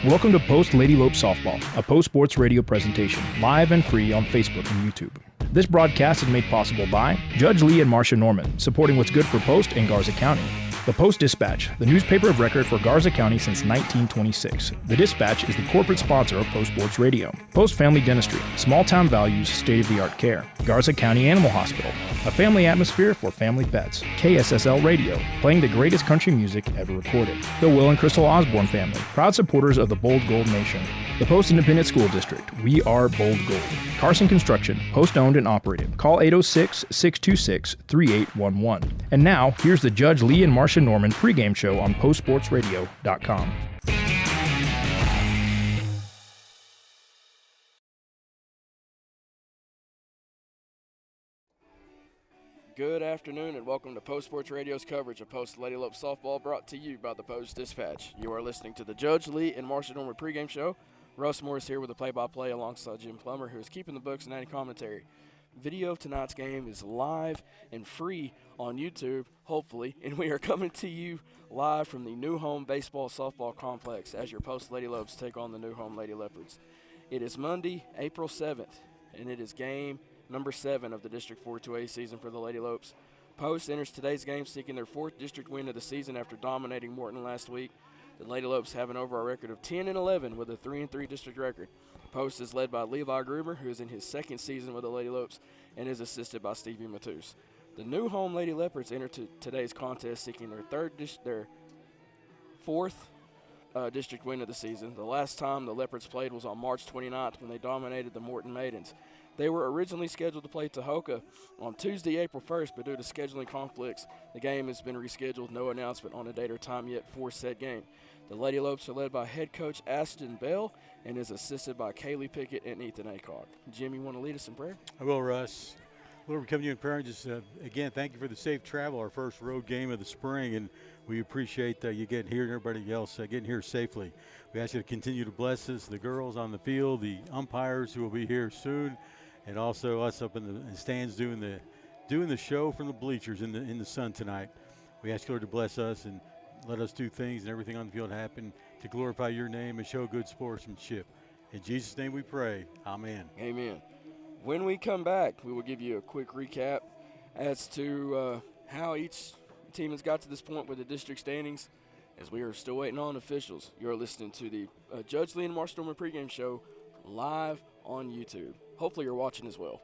Welcome to Post Lady Lopes Softball, a Post Sports radio presentation, live and free on Facebook and YouTube. This broadcast is made possible by Judge Lee and Marcia Norman, supporting what's good for Post and Garza County. The Post-Dispatch, the newspaper of record for Garza County since 1926. The Dispatch is the corporate sponsor of Post Sports Radio. Post Family Dentistry, small-town values, state-of-the-art care. Garza County Animal Hospital, a family atmosphere for family pets. KSSL Radio, playing the greatest country music ever recorded. The Will and Crystal Osborne family, proud supporters of the Bold Gold Nation. The Post Independent School District, we are Bold Gold. Carson Construction, Post-owned and operated. Call 806-626-3811. And now, here's the Judge Lee and Marcia Norman pregame show on postsportsradio.com. Good afternoon and welcome to Post Sports Radio's coverage of Post Lady Lopes softball, brought to you by the Post Dispatch. You are listening to the Judge Lee and Marcia Norman pregame show. Russ Morris here with the play-by-play alongside Jim Plummer, who is keeping the books and adding commentary. Video of tonight's game is live and free on YouTube, hopefully, and we are coming to you live from the New Home Baseball Softball Complex as your Post Lady Lopes take on the New Home Lady Leopards. It is Monday, April 7th, and it is game number 7 of the District 4-2A season for the Lady Lopes. Post enters today's game seeking their 4th district win of the season after dominating Morton last week. The Lady Lopes have an overall record of 10-11 with a 3-3 district record. Post is led by Levi Gruber, who is in his 2nd season with the Lady Lopes, and is assisted by Stevie Matus. The New Home Lady Leopards enter today's contest seeking their 4th district win of the season. The last time the Leopards played was on March 29th when they dominated the Morton Maidens. They were originally scheduled to play Tahoka on Tuesday, April 1st, but due to scheduling conflicts, the game has been rescheduled. No announcement on a date or time yet for said game. The Lady Lopes are led by head coach Ashton Bell and is assisted by Kaylee Pickett and Ethan Acock. Jim, you want to lead us in prayer? I will, Russ. Lord, we come to you in prayer and just, again, thank you for the safe travel, our first road game of the spring, and we appreciate you getting here and everybody else getting here safely. We ask you to continue to bless us, the girls on the field, the umpires who will be here soon, and also us up in the stands doing the show from the bleachers in the sun tonight. We ask you, Lord, to bless us and let us do things and everything on the field happen to glorify your name and show good sportsmanship. In Jesus' name we pray. Amen. Amen. When we come back, we will give you a quick recap as to how each team has got to this point with the district standings, as we are still waiting on officials. You're listening to the Judge Lee and Marcia Norman pregame show live on YouTube. Hopefully you're watching as well.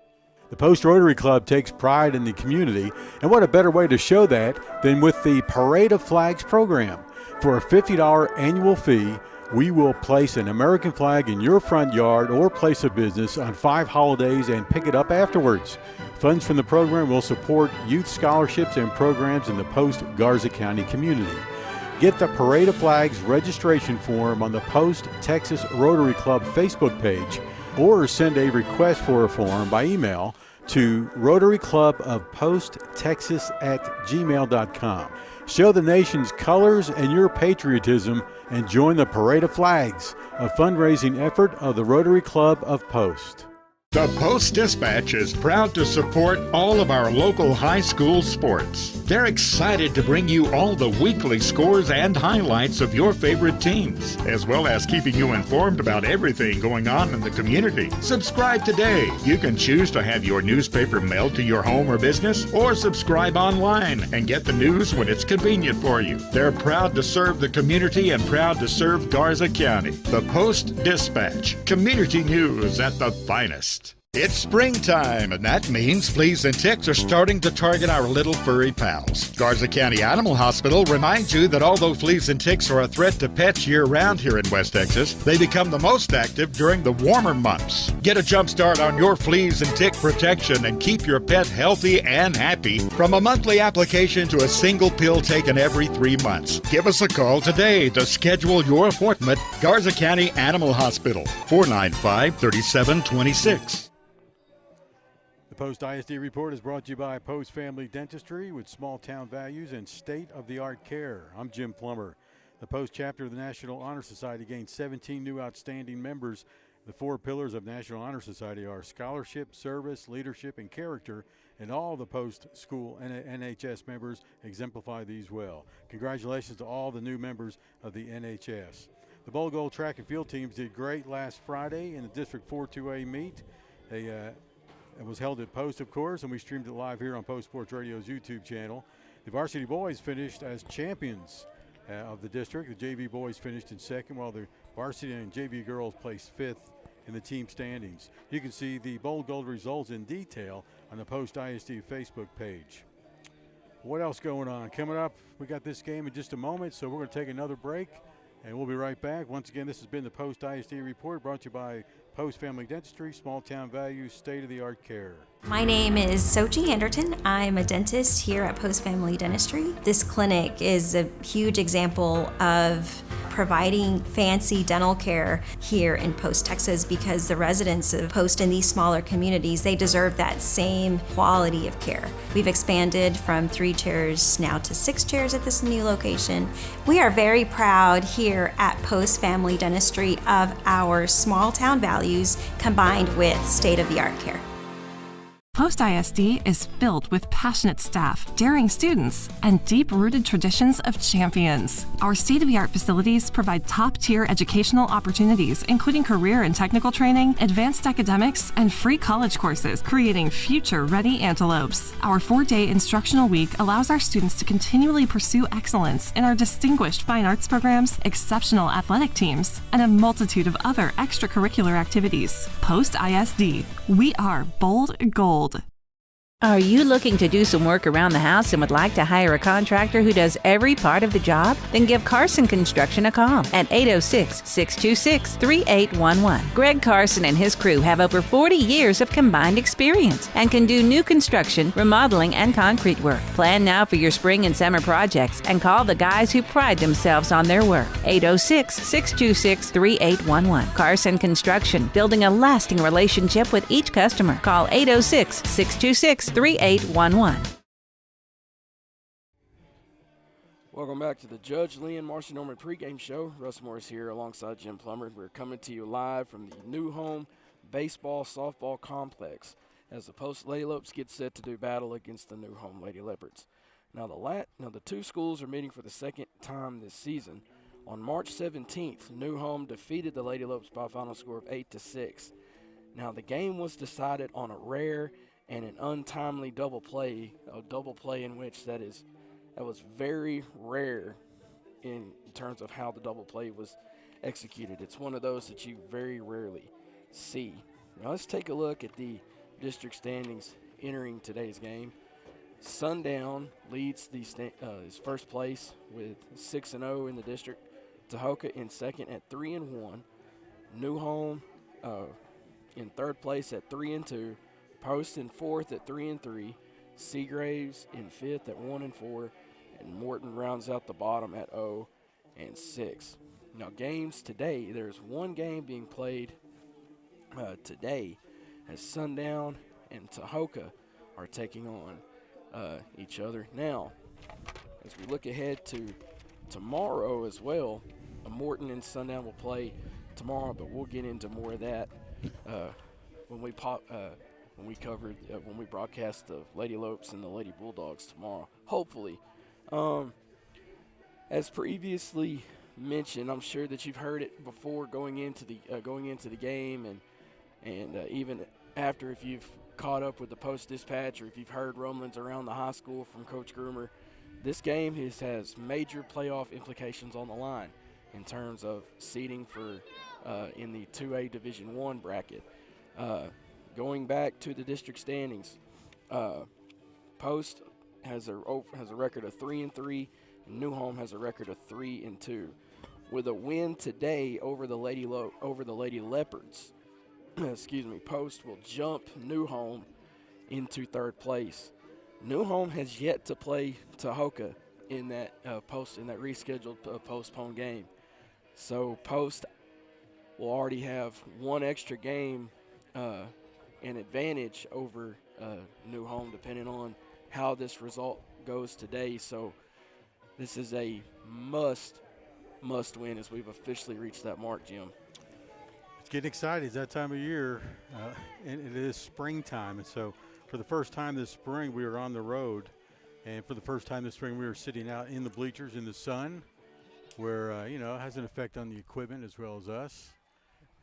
The Post Rotary Club takes pride in the community, and what a better way to show that than with the Parade of Flags program. For a $50 annual fee, we will place an American flag in your front yard or place of business on 5 holidays and pick it up afterwards. Funds from the program will support youth scholarships and programs in the Post Garza County community. Get the Parade of Flags registration form on the Post Texas Rotary Club Facebook page, or send a request for a form by email to rotaryclubofposttexas@gmail.com. Show the nation's colors and your patriotism and join the Parade of Flags, a fundraising effort of the Rotary Club of Post. The Post Dispatch is proud to support all of our local high school sports. They're excited to bring you all the weekly scores and highlights of your favorite teams, as well as keeping you informed about everything going on in the community. Subscribe today. You can choose to have your newspaper mailed to your home or business, or subscribe online and get the news when it's convenient for you. They're proud to serve the community and proud to serve Garza County. The Post Dispatch, community news at the finest. It's springtime, and that means fleas and ticks are starting to target our little furry pals. Garza County Animal Hospital reminds you that although fleas and ticks are a threat to pets year-round here in West Texas, they become the most active during the warmer months. Get a jump start on your fleas and tick protection and keep your pet healthy and happy from a monthly application to a single pill taken every 3 months. Give us a call today to schedule your appointment. Garza County Animal Hospital, 495-3726. The Post ISD Report is brought to you by Post Family Dentistry with small-town values and state-of-the-art care. I'm Jim Plummer. The Post chapter of the National Honor Society gained 17 new outstanding members. The 4 pillars of National Honor Society are scholarship, service, leadership, and character, and all the Post School NHS members exemplify these well. Congratulations to all the new members of the NHS. The Bowl Gold track and field teams did great last Friday in the District 4 2A meet. It was held at Post, of course, and we streamed it live here on Post Sports Radio's YouTube channel. The varsity boys finished as champions of the district. The JV boys finished in second, while the varsity and JV girls placed fifth in the team standings. You can see the Bowl Gold results in detail on the Post ISD Facebook page. What else going on? Coming up, we got this game in just a moment, so we're going to take another break, and we'll be right back. Once again, this has been the Post ISD Report, brought to you by Post Family Dentistry, small town values, state-of-the-art care. My name is Sochi Anderton. I'm a dentist here at Post Family Dentistry. This clinic is a huge example of providing fancy dental care here in Post, Texas, because the residents of Post in these smaller communities, they deserve that same quality of care. We've expanded from 3 chairs now to 6 chairs at this new location. We are very proud here at Post Family Dentistry of our small town values combined with state-of-the-art care. Post ISD is filled with passionate staff, daring students, and deep-rooted traditions of champions. Our state-of-the-art facilities provide top-tier educational opportunities, including career and technical training, advanced academics, and free college courses, creating future-ready antelopes. Our 4-day instructional week allows our students to continually pursue excellence in our distinguished fine arts programs, exceptional athletic teams, and a multitude of other extracurricular activities. Post ISD, we are bold gold. Are you looking to do some work around the house and would like to hire a contractor who does every part of the job? Then give Carson Construction a call at 806-626-3811. Greg Carson and his crew have over 40 years of combined experience and can do new construction, remodeling, and concrete work. Plan now for your spring and summer projects and call the guys who pride themselves on their work. 806-626-3811. Carson Construction, building a lasting relationship with each customer. Call 806-626-3811. Welcome back to the Judge Lee and Marcia Norman pregame show. Russ Morris here alongside Jim Plummer. We're coming to you live from the New Home Baseball Softball Complex as the Post Lady Lopes get set to do battle against the New Home Lady Leopards. Now the two schools are meeting for the second time this season. On March 17th, New Home defeated the Lady Lopes by a final score of 8-6. Now the game was decided on a rare and an untimely double play, a double play in which that was very rare in terms of how the double play was executed. It's one of those that you very rarely see. Now let's take a look at the district standings entering today's game. Sundown leads his first place with 6-0 in the district. Tahoka in second at 3-1. New Home in third place at 3-2. Post in fourth at 3-3, Seagraves in fifth at 1-4, and Morton rounds out the bottom at 0-6. Now games today, there's one game being played today as Sundown and Tahoka are taking on each other. Now, as we look ahead to tomorrow as well, Morton and Sundown will play tomorrow, but we'll get into more of that when we broadcast the Lady Lopes and the Lady Bulldogs tomorrow, hopefully. As previously mentioned, I'm sure that you've heard it before going into the game, and even after, if you've caught up with the Post-Dispatch or if you've heard rumblings around the high school from Coach Groomer, this game has major playoff implications on the line in terms of seeding for in the 2A Division I bracket. Going back to the district standings, Post has a record of 3-3, and New Home has a record of 3-2. With a win today over the Lady Leopards, Post will jump New Home into third place. New Home has yet to play Tahoka in that rescheduled postponed game, so Post will already have one extra game an advantage over New Home, depending on how this result goes today. So this is a must win as we've officially reached that mark, Jim. It's getting exciting. It's that time of year, and it is springtime. And so for the first time this spring, we were on the road. And for the first time this spring, we were sitting out in the bleachers in the sun. where, it has an effect on the equipment as well as us.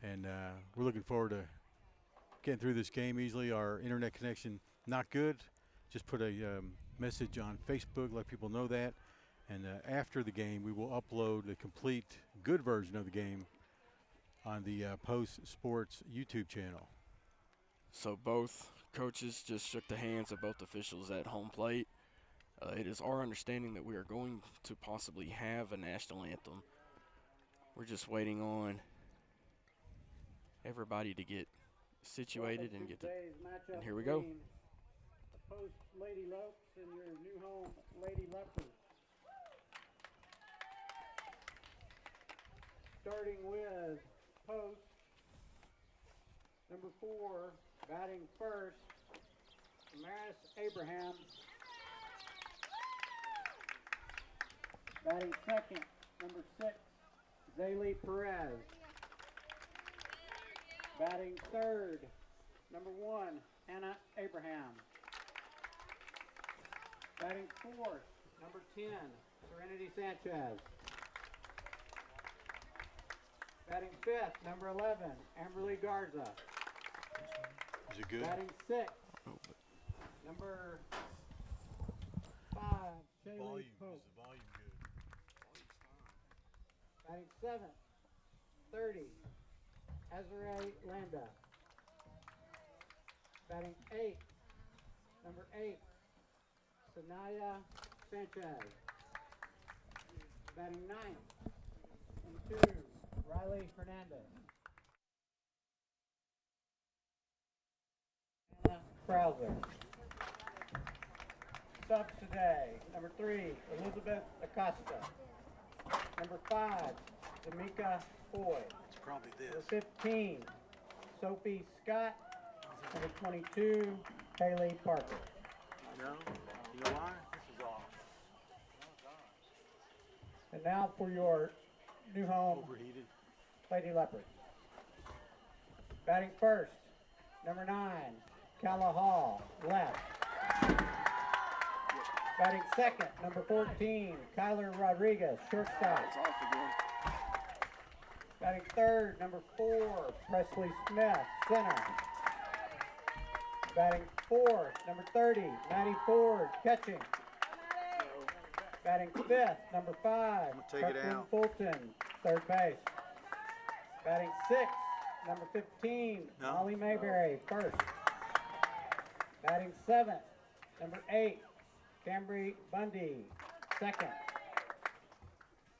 And we're looking forward to getting through this game easily. Our internet connection not good. Just put a message on Facebook, let people know that. And after the game, we will upload a complete good version of the game on the Post Sports YouTube channel. So both coaches just shook the hands of both officials at home plate. It is our understanding that we are going to possibly have a national anthem. We're just waiting on everybody to get situated and get and here we go. The Post Lady Lopes and your new home Lady Leopards. Starting with Post, number 4, batting first, Maris Abraham. Batting second, number 6, Zaylee Perez. Batting third, number 1, Hannah Abraham. Batting fourth, number 10, Serenity Sanchez. Batting fifth, number 11, Amberly Garza. Is it good? Batting sixth, number 5, Shaylee Pope. Is the volume good? Batting seventh, 30, Ezra Landa. Batting eighth, number 8, Sanaya Sanchez. Batting ninth, number 2, Riley Hernandez. Anna Krauser. Subs today, number 3, Elizabeth Acosta. Number 5, D'Amica Foy. It's probably Number this. 15, Sophie Scott. Number 22, Haley Parker. No? You know why? This is off. And now for your new home, Overheated. Lady Leopards. Batting first, number 9, Calla Hall, left. Batting second, number 14, Kyler Rodriguez, shortstop. It's off again. Batting third, number 4, Presley Smith, center. Batting fourth, number 30, Maddie Ford, catching. Batting fifth, number 5, take it Kirkland out. Fulton, third base. Batting sixth, number 15, No. Molly Mayberry, first. Batting seventh, number 8, Cambry Bundy, second.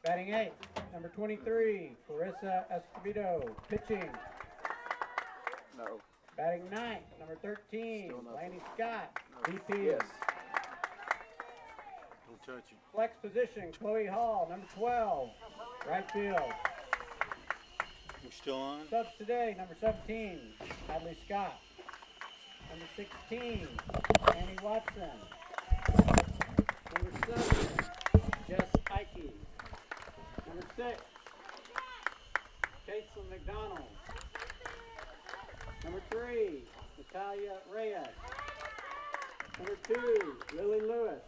Batting eighth, number 23, Clarissa Escobedo, pitching. No. Batting ninth, number 13, Still nothing. Laney Scott, VP. Yes. Don't touch it. Flex position, Chloe Hall, number 12, right field. We're still on? Subs today, number 17, Hadley Scott. Number 16, Annie Watson. Number 7, Jess Ike. Number 6, Caitlin McDonald. Number 3, Natalia Reyes. Number 2, Lily Lewis.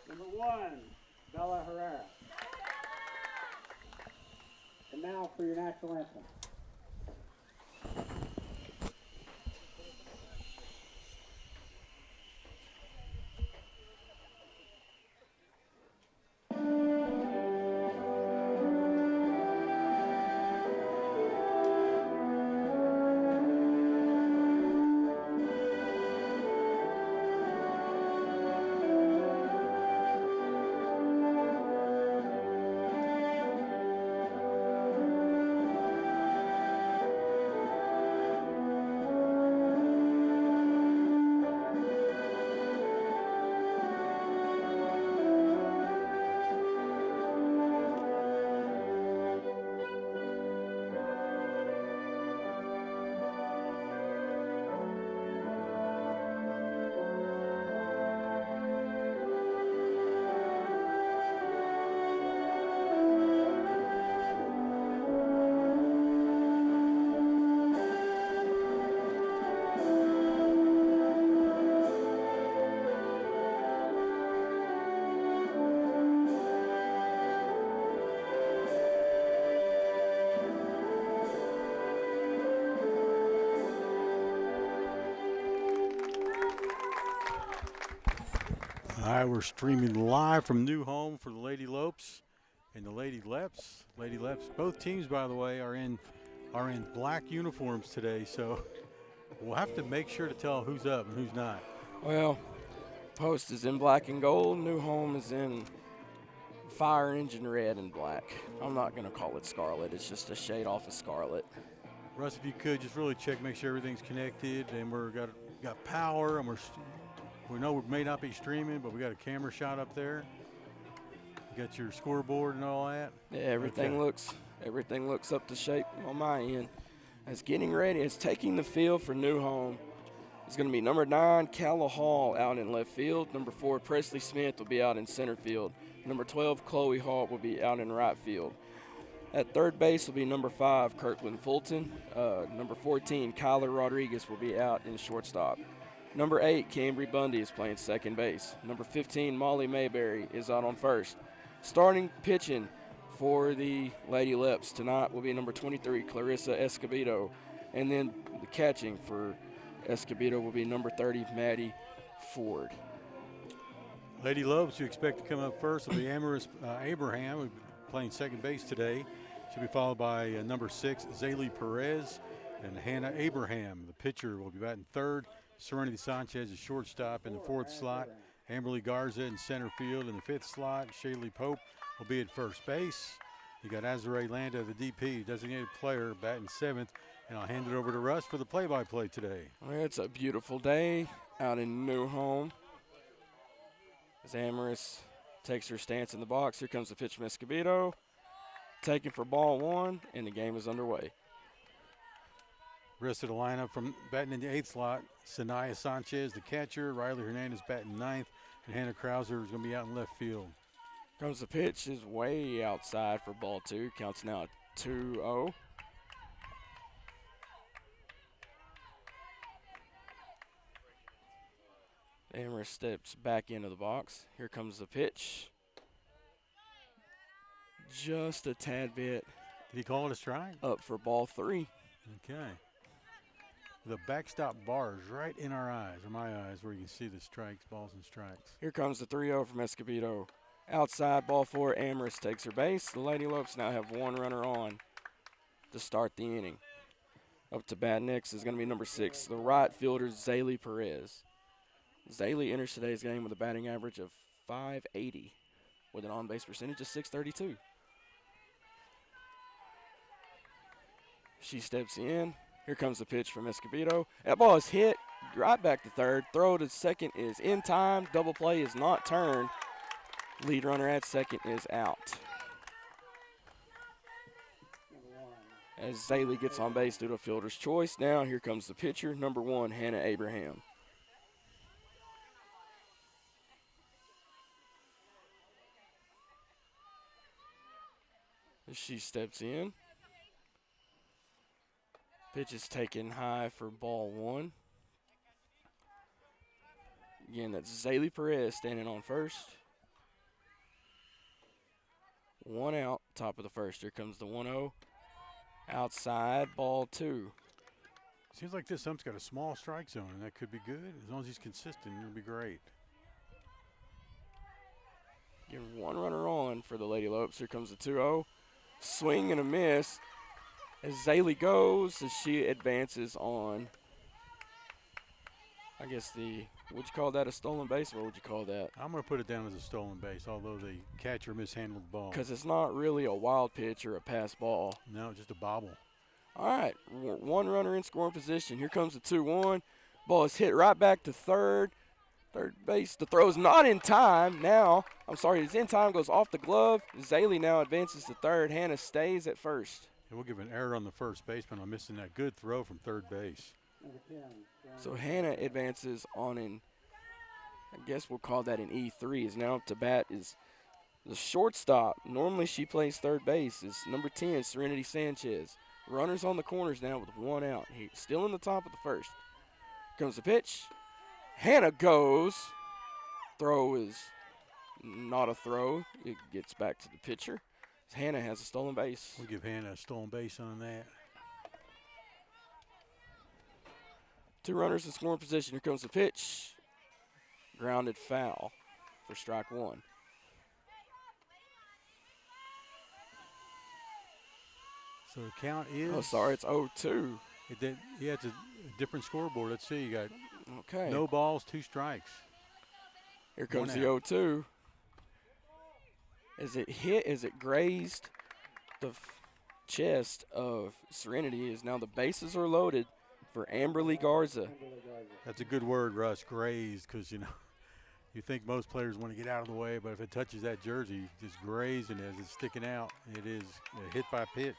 Number 1, Bella Herrera. And now for your national anthem. All right, we're streaming live from New Home for the Lady Lopes and the Lady Leps. Lady Leps, both teams, by the way, are in black uniforms today, so we'll have to make sure to tell who's up and who's not. Well, Post is in black and gold. New Home is in fire engine red and black. I'm not going to call it scarlet. It's just a shade off of scarlet. Russ, if you could just really check, make sure everything's connected, and we're got power, and we know we may not be streaming, but we got a camera shot up there. You got your scoreboard and all that. Yeah, everything looks up to shape on my end. It's getting ready. It's taking the field for New Home. It's going to be number 9, Calla Hall, out in left field. Number 4, Presley Smith will be out in center field. Number 12, Chloe Hall will be out in right field. At third base will be number 5, Kirkland Fulton. Number 14, Kyler Rodriguez will be out in shortstop. Number 8, Cambry Bundy is playing second base. Number 15, Molly Mayberry is out on first. Starting pitching for the Lady Leps tonight will be number 23, Clarissa Escobedo. And then the catching for Escobedo will be number 30, Maddie Ford. Lady Lopes, you expect to come up first will be Amaris Abraham, who's playing second base today. She'll be followed by number 6, Zaylee Perez, and Hannah Abraham. The pitcher will be batting third. Serenity Sanchez is shortstop in the fourth slot. Amberly Garza in center field in the fifth slot. Shaylee Pope will be at first base. You got Azare Landa, the DP, designated player, batting seventh. And I'll hand it over to Russ for the play-by-play today. Well, it's a beautiful day out in New Home. As Amaris takes her stance in the box, here comes the pitch from Escobedo. Taken for ball 1, and the game is underway. Rest of the lineup from batting in the eighth slot, Sanaya Sanchez, the catcher. Riley Hernandez batting ninth, and Hannah Krauser is going to be out in left field. Comes the pitch, is way outside for ball 2. Counts now at 2-0. Amaris steps back into the box. Here comes the pitch. Just a tad bit. Did he call it a strike? Up for ball 3. Okay. The backstop bar is right in our eyes, or my eyes, where you can see the strikes, balls and strikes. Here comes the 3-0 from Escobedo. Outside, ball 4, Amaris takes her base. The Lady Lopes now have one runner on to start the inning. Up to bat next is going to be number 6, the right fielder, Zaylee Perez. Zaylee enters today's game with a batting average of .580 with an on-base percentage of .632. She steps in. Here comes the pitch from Escobedo. That ball is hit right back to third. Throw to second is in time. Double play is not turned. Lead runner at second is out. As Zaylee gets on base due to fielder's choice. Now here comes the pitcher, number 1, Hannah Abraham. As she steps in. Pitch is taken high for ball 1. Again, that's Zaylee Perez standing on first. 1 out, top of the first. Here comes the 1-0. Outside, ball 2. Seems like this ump's got a small strike zone, and that could be good. As long as he's consistent, it'll be great. Getting one runner on for the Lady Lopes. Here comes the 2-0. Swing and a miss. As Zaylee goes, as she advances on, I guess would you call that a stolen base, or what would you call that? I'm going to put it down as a stolen base, although the catcher mishandled the ball. Because it's not really a wild pitch or a pass ball. No, just a bobble. All right, one runner in scoring position. Here comes the 2-1. Ball is hit right back to third. Third base, the throw's not in time. It's in time, goes off the glove. Zaylee now advances to third. Hannah stays at first. And we'll give an error on the first baseman on missing that good throw from third base. So Hannah advances on I guess we'll call that an E3. Is now up to bat is the shortstop. Normally she plays third base. Is number 10, Serenity Sanchez. Runners on the corners now with 1 out. He's still in the top of the first. Comes the pitch. Hannah goes. Throw is not a throw. It gets back to the pitcher. Hannah has a stolen base. We'll give Hannah a stolen base on that. 2 runners in scoring position. Here comes the pitch. Grounded foul. for strike one. So the count is. Oh, sorry, it's 0-2. It's a different scoreboard. Let's see. You got Okay. no balls, 2 strikes. Here comes One the out. 0-2. As it hit, as it grazed the chest of Serenity, is now the bases are loaded for Amberly Garza. That's a good word, Russ, grazed, because, you you think most players want to get out of the way, but if it touches that jersey, just grazing as it's sticking out, it is a hit by pitch.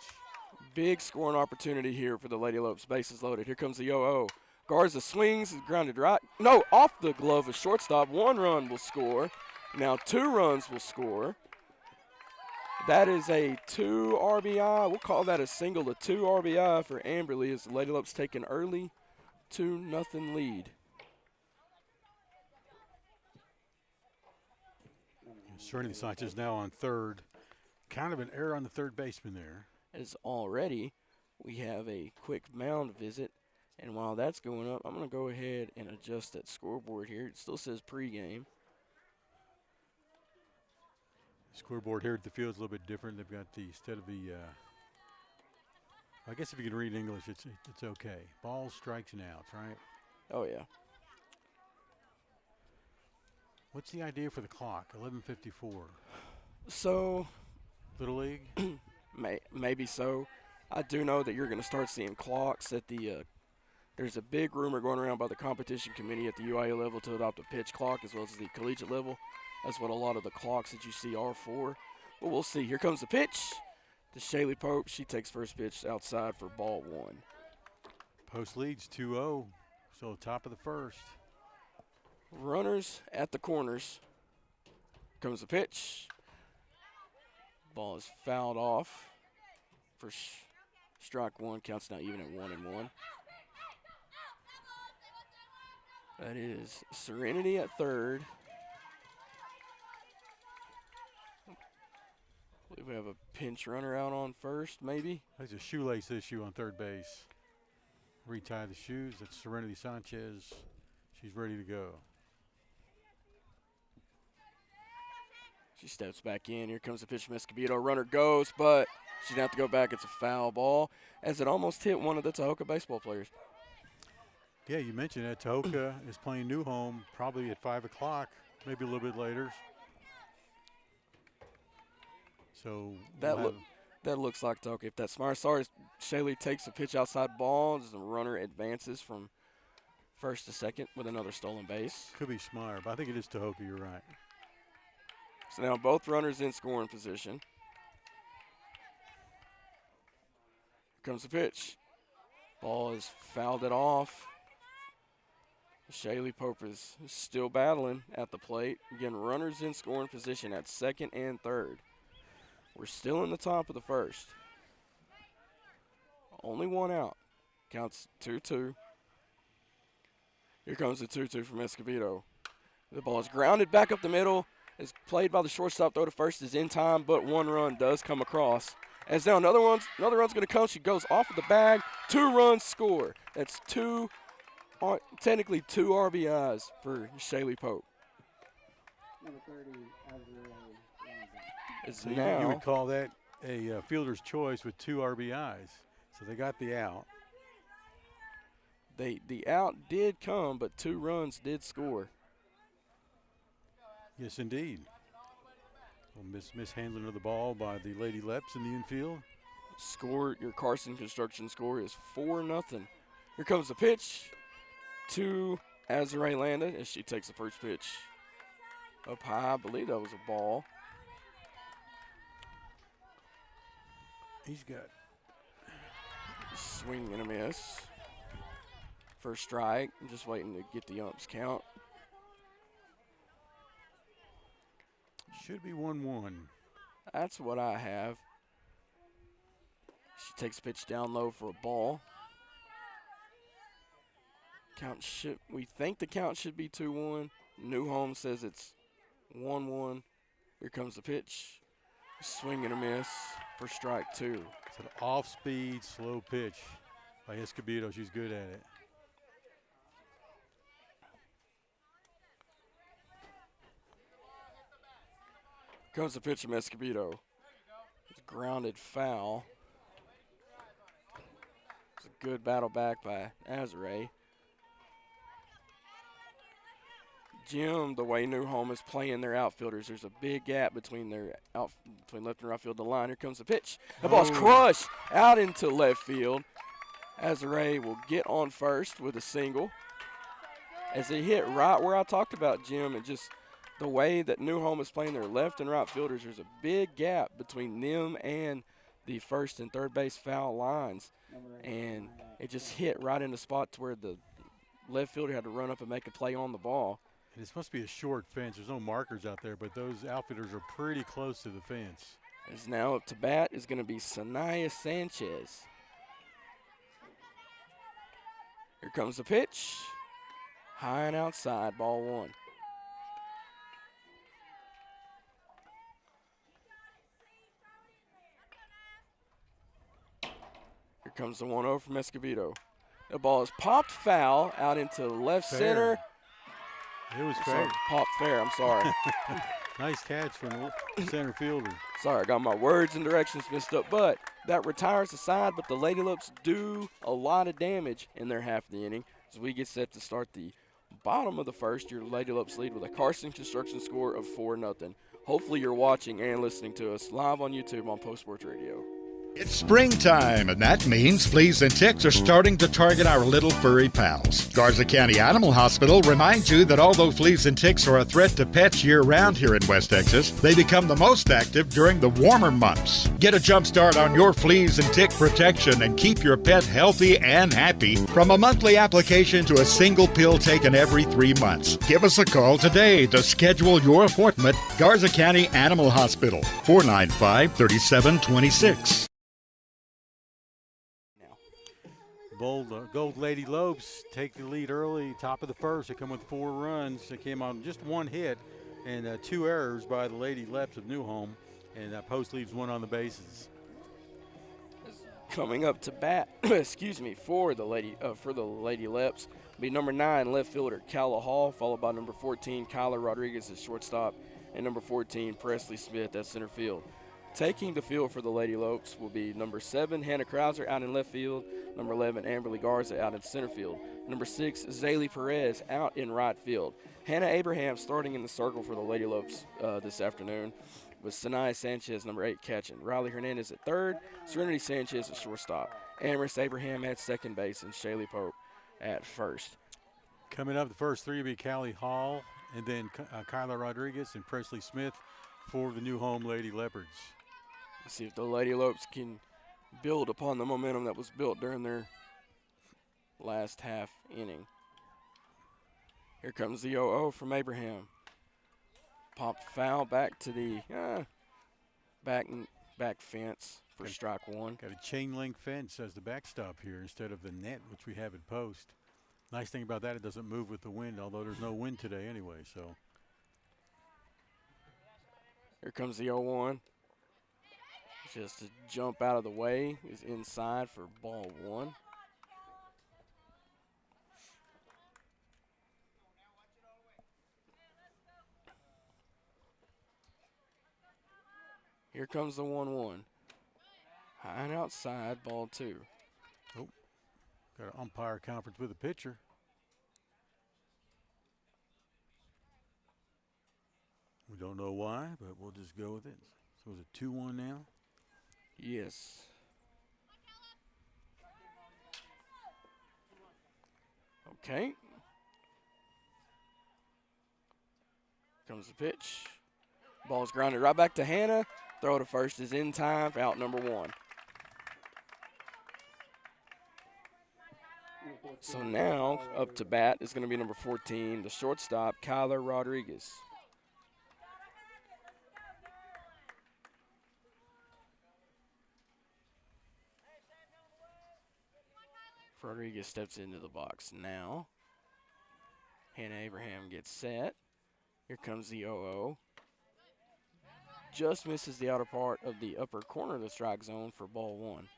Big scoring opportunity here for the Lady Lopes. Bases loaded. Here comes the 0-0. Garza swings, is grounded right. No, off the glove of shortstop. 1 run will score. Now 2 runs will score. That is a 2 RBI. We'll call that a single, a 2 RBI for Amberly as the Lady Lopes take an early 2-0 lead. Serenity Sanchez now on third. Kind of an error on the third baseman there. As already we have a quick mound visit. And while that's going up, I'm going to go ahead and adjust that scoreboard here. It still says pregame. Scoreboard here at the field is a little bit different. They've got instead of the, I guess if you can read English, it's okay. Balls, strikes, and outs, right? Oh, yeah. What's the idea for the clock? 11:54. So, Little League? maybe so. I do know that you're going to start seeing clocks at the there's a big rumor going around by the competition committee at the UIA level to adopt a pitch clock as well as the collegiate level. That's what a lot of the clocks that you see are for. But we'll see. Here comes the pitch to Shaylee Pope. She takes first pitch outside for ball 1. Post leads 2-0. So top of the first. Runners at the corners. Comes the pitch. Ball is fouled off for strike 1. Counts now even at 1-1. That is Serenity at third. I believe we have a pinch runner out on first, maybe. There's a shoelace issue on third base. Retie the shoes. That's Serenity Sanchez. She's ready to go. She steps back in. Here comes the pitch from Escobedo. Runner goes, but she's going to have to go back. It's a foul ball as it almost hit one of the Tahoka baseball players. Yeah, you mentioned that Tahoka is playing New Home probably at 5 o'clock, maybe a little bit later. So that looks like Tahoka. If that's smart, sorry, Shaylee takes a pitch outside ball as the runner advances from first to second with another stolen base. Could be Smire, but I think it is Tahoka. You're right. So now both runners in scoring position. Here comes the pitch. Ball is fouled it off. Shaylee Pope is still battling at the plate. Again, runners in scoring position at second and third. We're still in the top of the first. Only 1 out. Counts 2-2. Here comes the 2-2 from Escobedo. The ball is grounded back up the middle. Is played by the shortstop. Throw to first is in time, but 1 run does come across. As now another run's going to come. She goes off of the bag. 2 runs score. That's technically 2 RBIs for Shaylee Pope. Number 30, So you would call that a fielder's choice with 2 RBIs. So they got the out. The out did come, but 2 runs did score. Yes, indeed. Well, mishandling of the ball by the Lady Leopards in the infield. Your Carson Construction score is 4-0. Here comes the pitch to Azure Landa as she takes the first pitch up high. I believe that was a ball. He's got swing and a miss. First strike. I'm just waiting to get the umps count. Should be 1-1. That's what I have. She takes a pitch down low for a ball. We think the count should be 2-1. New Home says it's 1-1. Here comes the pitch. Swing and a miss for strike 2. It's an off-speed, slow pitch by Escobedo. She's good at it. Comes the pitch from Escobedo. It's a grounded foul. It's a good battle back by Azare. Jim, the way New Home is playing their outfielders, there's a big gap between between left and right field. The line. Here comes the pitch. The ball's crushed out into left field. Azare will get on first with a single. As they hit right where I talked about, Jim, and just the way that New Home is playing their left and right fielders, there's a big gap between them and the first and third base foul lines. And it just hit right in the spot to where the left fielder had to run up and make a play on the ball. And it's supposed to be a short fence. There's no markers out there, but those outfielders are pretty close to the fence. As now up to bat is going to be Sanaya Sanchez. Here comes the pitch. High and outside, ball one. Here comes the 1-0 from Escobedo. The ball is popped foul out into left center. It was Sorry, fair. popped fair, I'm sorry. Nice catch from the center fielder. Sorry, I got my words and directions mixed up, but that retires the side, but the Lady Lopes do a lot of damage in their half of the inning as we get set to start the bottom of the first. Your Lady Lopes lead with a Carson Construction score of 4-0. Hopefully you're watching and listening to us live on YouTube on Post Sports Radio. It's springtime, and that means fleas and ticks are starting to target our little furry pals. Garza County Animal Hospital reminds you that although fleas and ticks are a threat to pets year-round here in West Texas, they become the most active during the warmer months. Get a jump start on your fleas and tick protection and keep your pet healthy and happy from a monthly application to a single pill taken every 3 months. Give us a call today to schedule your appointment. Garza County Animal Hospital, 495-3726. Gold Lady Lopes take the lead early, top of the first. They come with 4 runs. They came on just 1 hit and 2 errors by the Lady Leps of New Home, and Post leaves 1 on the bases. Coming up to bat, for the Lady Leps, will be number 9 left fielder Calla Hall, followed by number 14 Kyler Rodriguez at shortstop, and number 14 Presley Smith at center field. Taking the field for the Lady Lopes will be number 7, Hannah Krauser out in left field. Number 11, Amberly Garza out in center field. Number 6, Zaylee Perez out in right field. Hannah Abraham starting in the circle for the Lady Lopes this afternoon with Sanaya Sanchez, number 8, catching. Riley Hernandez at third. Serenity Sanchez at shortstop. Amaris Abraham at second base, and Shaylee Pope at first. Coming up, the first 3 will be Callie Hall, and then Kyla Rodriguez and Presley Smith for the New Home Lady Leopards. Let's see if the Lady Lopes can build upon the momentum that was built during their last half inning. Here comes the 0-0 from Abraham. Popped foul back to the back fence for strike 1. Got a chain link fence as the backstop here instead of the net, which we have at Post. Nice thing about that, it doesn't move with the wind, although there's no wind today anyway. So here comes the 0-1. Just to jump out of the way is inside for ball 1. Here comes the 1-1. High and outside, ball 2. Oh, got an umpire conference with the pitcher. We don't know why, but we'll just go with it. So is it 2-1 now? Yes. Okay. Comes the pitch. Ball's grounded right back to Hannah. Throw to first is in time for out number 1. So now up to bat is going to be number 14, the shortstop, Kyler Rodriguez. Rodriguez steps into the box now. Hannah Abraham gets set. Here comes the 0-0. Just misses the outer part of the upper corner of the strike zone for ball 1.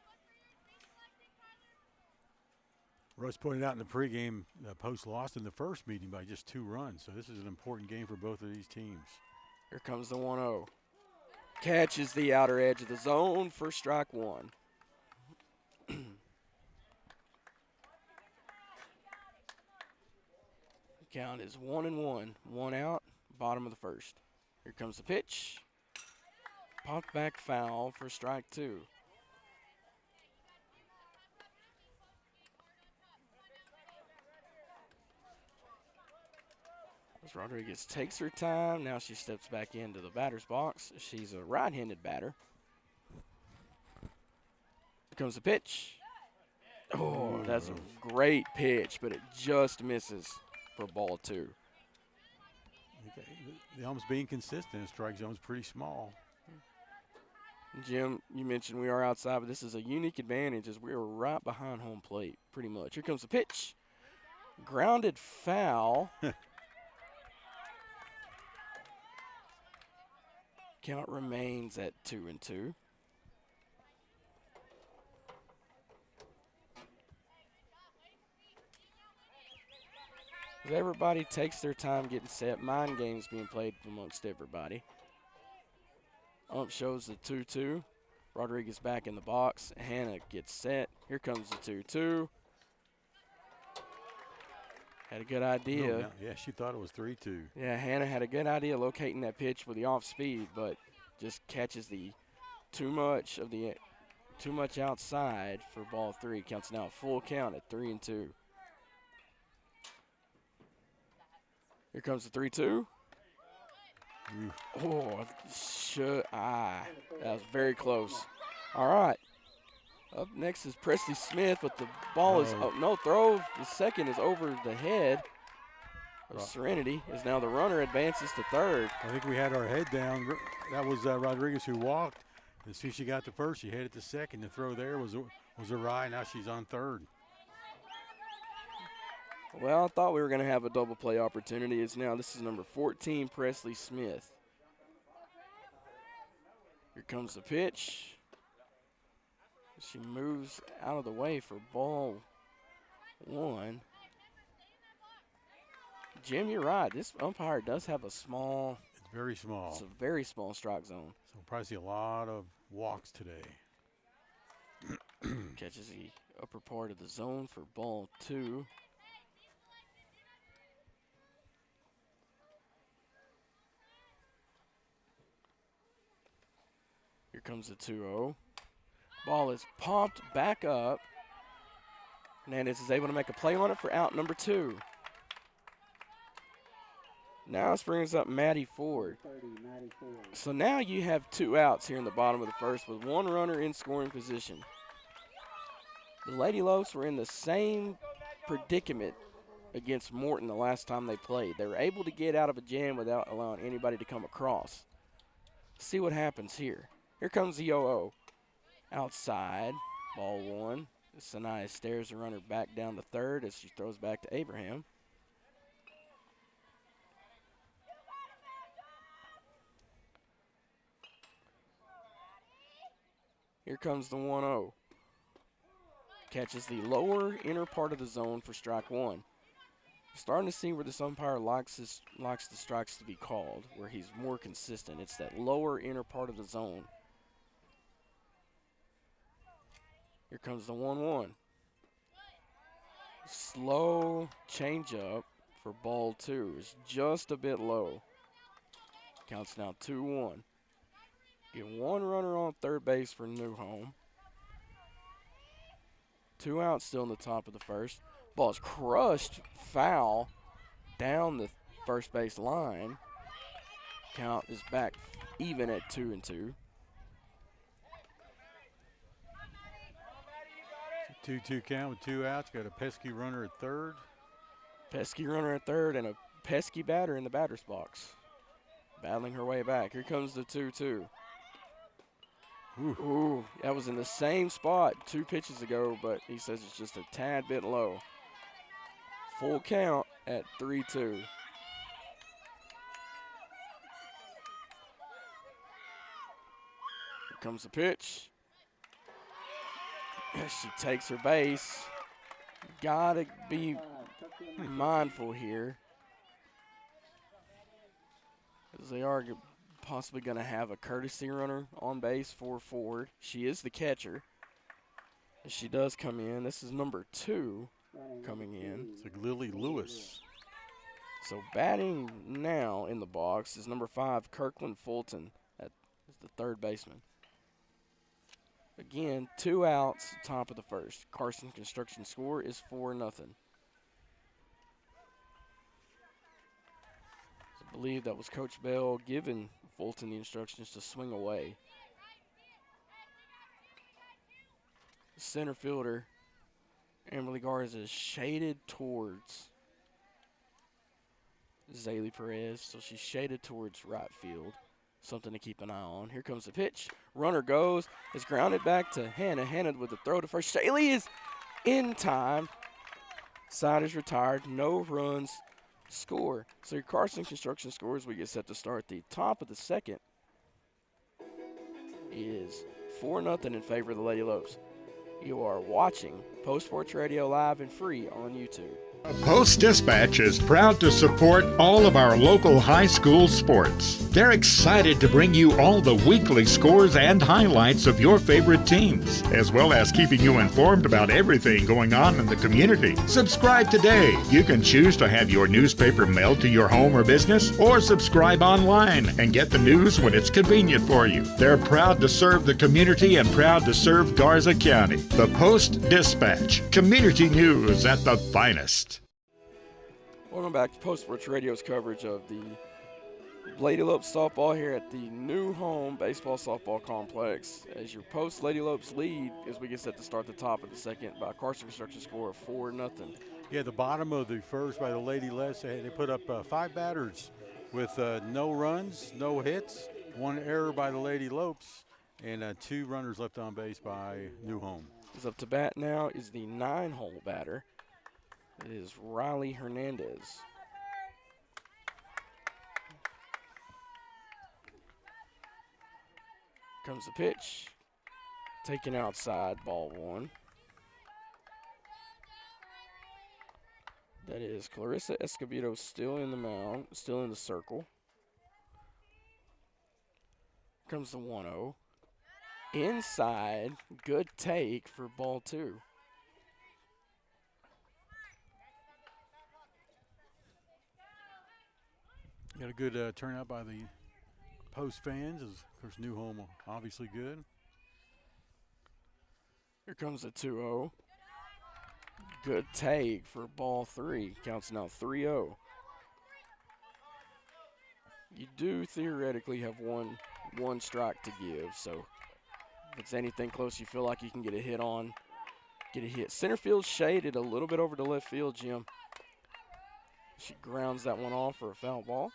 Russ pointed out in the pregame, Post lost in the first meeting by just 2 runs, so this is an important game for both of these teams. Here comes the 1-0. Catches the outer edge of the zone for strike one. Count is 1-1. One out, bottom of the first. Here comes the pitch. Popped back foul for strike two. As Rodriguez takes her time, now she steps back into the batter's box. She's a right-handed batter. Here comes the pitch. Oh, that's a great pitch, but it just misses for ball two. Okay. The Elm's being consistent. The strike zone's pretty small. Jim, you mentioned we are outside, but this is a unique advantage as we are right behind home plate, pretty much. Here comes the pitch. Grounded foul. Count remains at 2-2. As everybody takes their time getting set, mind games being played amongst everybody. Ump shows the 2-2. Rodriguez back in the box. Hannah gets set. Here comes the 2-2. Had a good idea. Oh, yeah, she thought it was 3-2. Yeah, Hannah had a good idea locating that pitch with the off speed, but just catches the too much outside for ball three. Counts now a full count at 3-2. Here comes the 3-2. Oh, that was very close. All right. Up next is Presley Smith, but the ball is no throw. The second is over the head of Serenity. As now the runner advances to third. I think we had our head down. That was Rodriguez who walked. As soon as she got to first, she headed to second. The throw there was awry. Now she's on third. Well, I thought we were going to have a double play opportunity. This is number 14, Presley Smith. Here comes the pitch. She moves out of the way for ball one. Jim, you're right. This umpire does have a small. It's very small. It's a very small strike zone. So we'll probably see a lot of walks today. Catches the upper part of the zone for ball two. Here comes the 2-0. Ball is popped back up. Hernandez is able to make a play on it for out number two. Now this brings up Maddie Ford. So now you have two outs here in the bottom of the first with one runner in scoring position. The Lady Lopes were in the same predicament against Morton the last time they played. They were able to get out of a jam without allowing anybody to come across. Let's see what happens here. Here comes the 0-0. Outside, ball one. Sanaya stares the runner back down to third as she throws back to Abraham. Here comes the 1-0. Catches the lower inner part of the zone for strike one. Starting to see where this umpire likes the strikes to be called, where he's more consistent. It's that lower inner part of the zone. Here comes the 1-1. Slow changeup for ball two. It's just a bit low. Counts now 2-1. Get one runner on third base for New Home. Two outs still in the top of the first. Ball is crushed foul down the first base line. Count is back even at 2-2. 2-2 count with two outs. Got a pesky runner at third. Pesky runner at third and a pesky batter in the batter's box. Battling her way back. Here comes the 2-2. Ooh, that was in the same spot 2 pitches ago, but he says it's just a tad bit low. Full count at 3-2. Here comes the pitch. She takes her base. Gotta be mindful here, as they are possibly going to have a courtesy runner on base for forward. She is the catcher. She does come in. This is number 2 coming in. It's like Lily Lewis. So batting now in the box is number 5, Kirkland Fulton, is the third baseman. Again, 2 outs, top of the first. Carson Construction score is 4-0. I believe that was Coach Bell giving Fulton the instructions to swing away. Center fielder, Emily Garza, is shaded towards Zaylee Perez, so she's shaded towards right field. Something to keep an eye on. Here comes the pitch. Runner goes. It's grounded back to Hannah. Hannah with the throw to first. Shaylee is in time. Side is retired. No runs score. So your Carson Construction scores we get set to start the top of the second is 4-0 in favor of the Lady Lopes. You are watching Post Sports Radio live and free on YouTube. Post-Dispatch is proud to support all of our local high school sports. They're excited to bring you all the weekly scores and highlights of your favorite teams, as well as keeping you informed about everything going on in the community. Subscribe today. You can choose to have your newspaper mailed to your home or business, or subscribe online and get the news when it's convenient for you. They're proud to serve the community and proud to serve Garza County. The Post-Dispatch, community news at the finest. Welcome back to Post Sports Radio's coverage of the Lady Lopes softball here at the new home baseball softball complex. As your Post Lady Lopes lead as we get set to start the top of the second by Carson Construction score of 4-0. Yeah, the bottom of the first by the Lady Lefts, they put up 5 batters with no runs, no hits, 1 error by the Lady Lopes, and 2 runners left on base by New Home. Is up to bat now is the 9-hole batter. It is Riley Hernandez. Comes the pitch. Taken outside, ball 1. That is Clarissa Escobedo still in the mound, still in the circle. Comes the 1-0. Inside, good take for ball 2. Got a good turnout by the Post fans. Of course, New Home obviously good. Here comes the 2-0. Good take for ball 3. Counts now 3-0. You do theoretically have one strike to give, so if it's anything close you feel like you can get a hit on, get a hit. Center field shaded a little bit over to left field, Jim. She grounds that one off for a foul ball.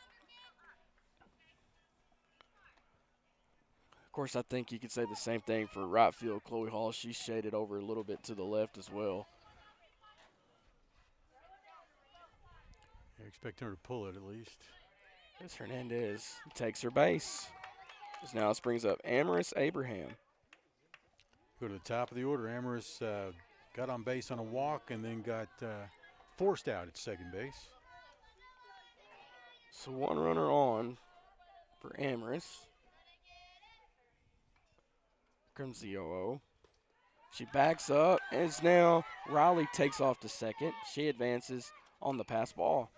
Of course, I think you could say the same thing for right field. Chloe Hall, she's shaded over a little bit to the left as well. I expect her to pull it at least. As Hernandez takes her base. As now this brings up Amaris Abraham. Go to the top of the order. Amaris got on base on a walk and then got forced out at second base. So 1 runner on for Amaris. Comes the 0-0. She backs up, and it's now Riley takes off to second. She advances on the pass ball.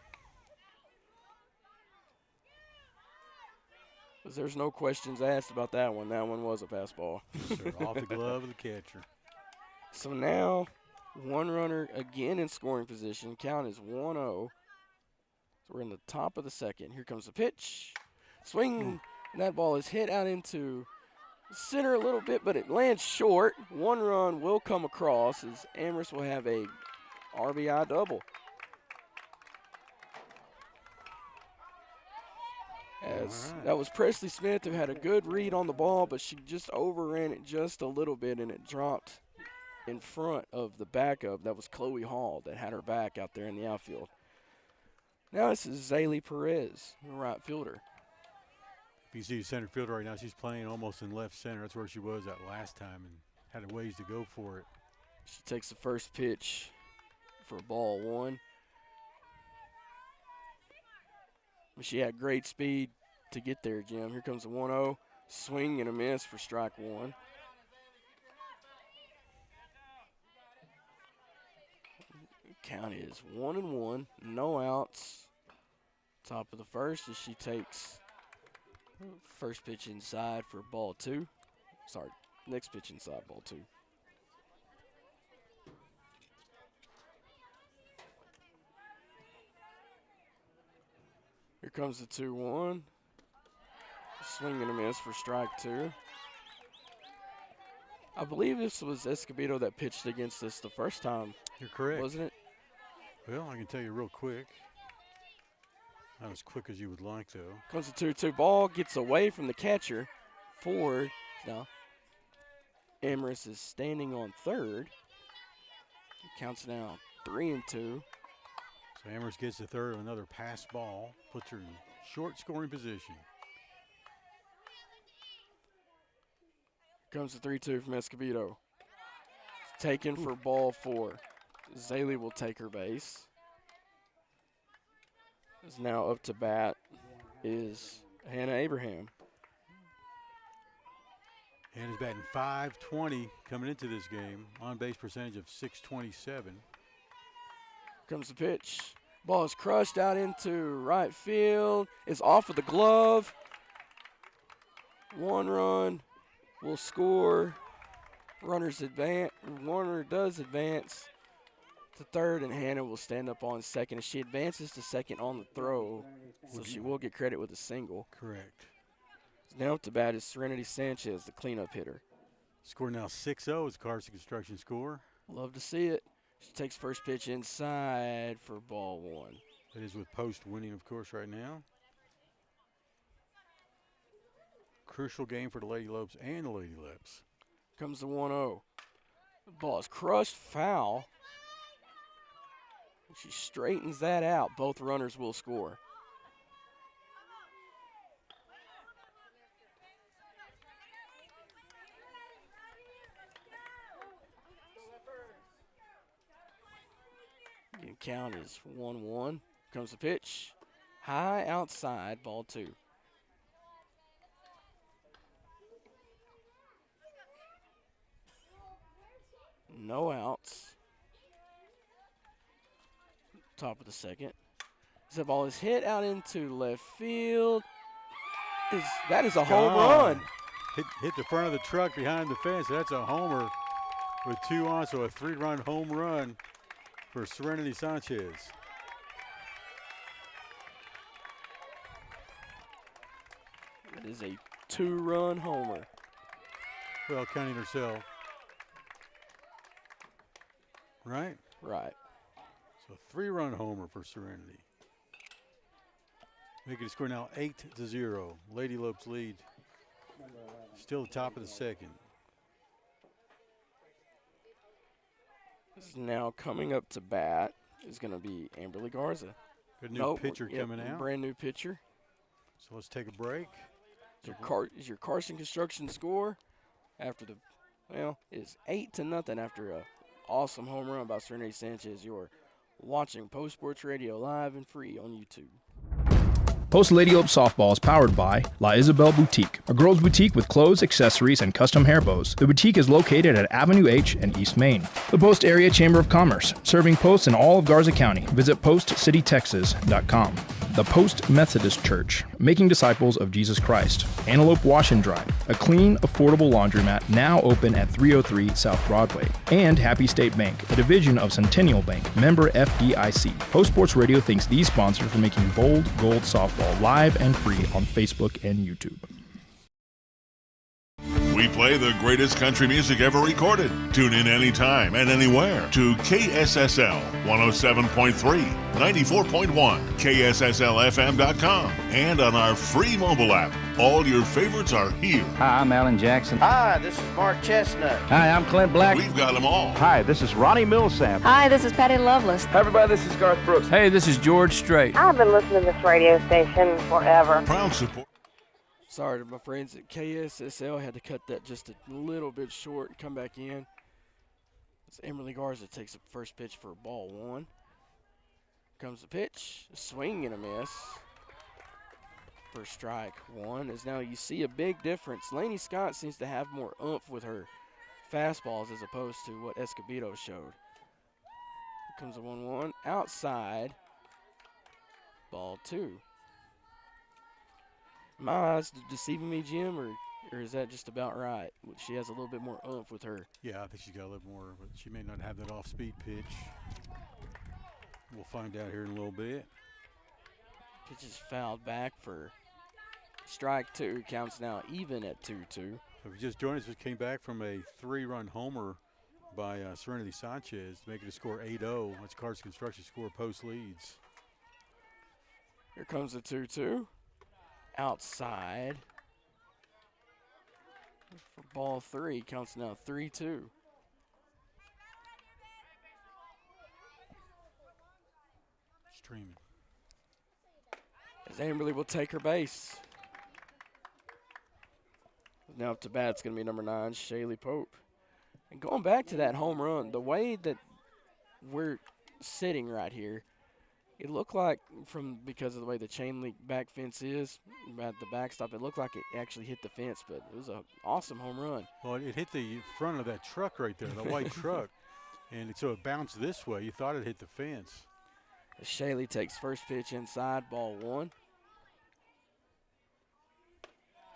There's no questions asked about that one. That one was a pass ball. Sure, off the glove of the catcher. So now 1 runner again in scoring position. Count is 1-0. So we're in the top of the second. Here comes the pitch. Swing. And that ball is hit out into center a little bit, but it lands short. 1 run will come across as Amherst will have a RBI double. As that was Presley Smith who had a good read on the ball, but she just overran it just a little bit, and it dropped in front of the backup. That was Chloe Hall that had her back out there in the outfield. Now this is Zaylee Perez, the right fielder. If you see the center fielder right now, she's playing almost in left center. That's where she was that last time and had a ways to go for it. She takes the first pitch for ball 1. She had great speed to get there, Jim. Here comes the 1-0. Swing and a miss for strike one. Count is 1-1, no outs. Top of the first as she takes first pitch inside for ball two. Sorry, next pitch inside, ball two. Here comes the 2-1. Swing and a miss for strike two. I believe this was Escobedo that pitched against us the first time. You're correct. Wasn't it? Well, I can tell you real quick. Not as quick as you would like, though. Comes the 2-2 ball, gets away from the catcher. Forward. Now, Amherst is standing on third. Counts now 3-2. So Amherst gets the third of another pass ball. Puts her in short scoring position. Comes the 3-2 from Escobedo. Taken for ball four. Zaley will take her base. Is now up to bat is Hannah Abraham. Hannah's batting .520 coming into this game. On base percentage of .627. Comes the pitch. Ball is crushed out into right field. It's off of the glove. One run will score. Runners advance. Warner does advance to third, and Hannah will stand up on second. As she advances to second on the throw, so she will get credit with a single. Correct. Now up to bat is Serenity Sanchez, the cleanup hitter. Score now 6-0 is Carson Construction score. Love to see it. She takes first pitch inside for ball one. That is with Post winning, of course, right now. Crucial game for the Lady Lopes and the Lady Lips. Comes the 1-0. The ball is crushed, foul. She straightens that out. Both runners will score. Again, count is 1-1. Comes the pitch. High outside, ball two. No outs. Top of the second. The ball is hit out into left field. That is a home run. Hit the front of the truck behind the fence. That's a homer with 2 on, so a 3-run home run for Serenity Sanchez. It is a 2-run homer. Well, counting herself. Right? Right. So 3-run homer for Serenity. Making the score now 8-0. Lady Lopes lead. Still the top of the second. This is now coming up to bat is going to be Amberly Garza. Good new pitcher coming out. Brand new pitcher. So let's take a break. Is your Carson Construction score after is 8-0 after a awesome home run by Serenity Sanchez. You're watching Post Sports Radio live and free on YouTube. Post Lady Lopes Softball is powered by La Isabel Boutique, a girls' boutique with clothes, accessories, and custom hair bows. The boutique is located at Avenue H and East Main. The Post Area Chamber of Commerce, serving posts in all of Garza County. Visit postcitytexas.com. The Post Methodist Church, making disciples of Jesus Christ. Antelope Wash and Dry, a clean, affordable laundromat now open at 303 South Broadway. And Happy State Bank, a division of Centennial Bank, member FDIC. Post Sports Radio thanks these sponsors for making Bold Gold Softball live and free on Facebook and YouTube. We play the greatest country music ever recorded. Tune in anytime and anywhere to KSSL 107.3, 94.1, KSSLFM.com, and on our free mobile app. All your favorites are here. Hi, I'm Alan Jackson. Hi, this is Mark Chestnut. Hi, I'm Clint Black. We've got them all. Hi, this is Ronnie Millsap. Hi, this is Patty Loveless. Hi, everybody, this is Garth Brooks. Hey, this is George Strait. I've been listening to this radio station forever. Proud support. Sorry to my friends at KSSL. Had to cut that just a little bit short and come back in. It's Emily Garza takes the first pitch for ball one. Comes the pitch, a swing and a miss for strike one, as now you see a big difference. Lainey Scott seems to have more oomph with her fastballs as opposed to what Escobedo showed. Here comes a 1-1 outside, ball two. My eyes deceiving me, Jim, or is that just about right? She has a little bit more oomph with her. Yeah, I think she's got a little more, but she may not have that off-speed pitch. We'll find out here in a little bit. Pitch is fouled back for strike two. Counts now even at 2-2. So if you just joined us, we came back from a 3-run homer by Serenity Sanchez to make it a score 8-0. That's Cards Construction score post leads. Here comes the 2-2. Outside. For ball three, counts now 3-2. Streaming. As Amberley will take her base. Now up to bat, it's going to be number 9, Shaylee Pope. And going back to that home run, the way that we're sitting right here, it looked like, because of the way the chain link back fence is, at the backstop, it looked like it actually hit the fence, but it was an awesome home run. Well, it hit the front of that truck right there, the white truck, and so it bounced this way. You thought it hit the fence. Shaylee takes first pitch inside, ball one.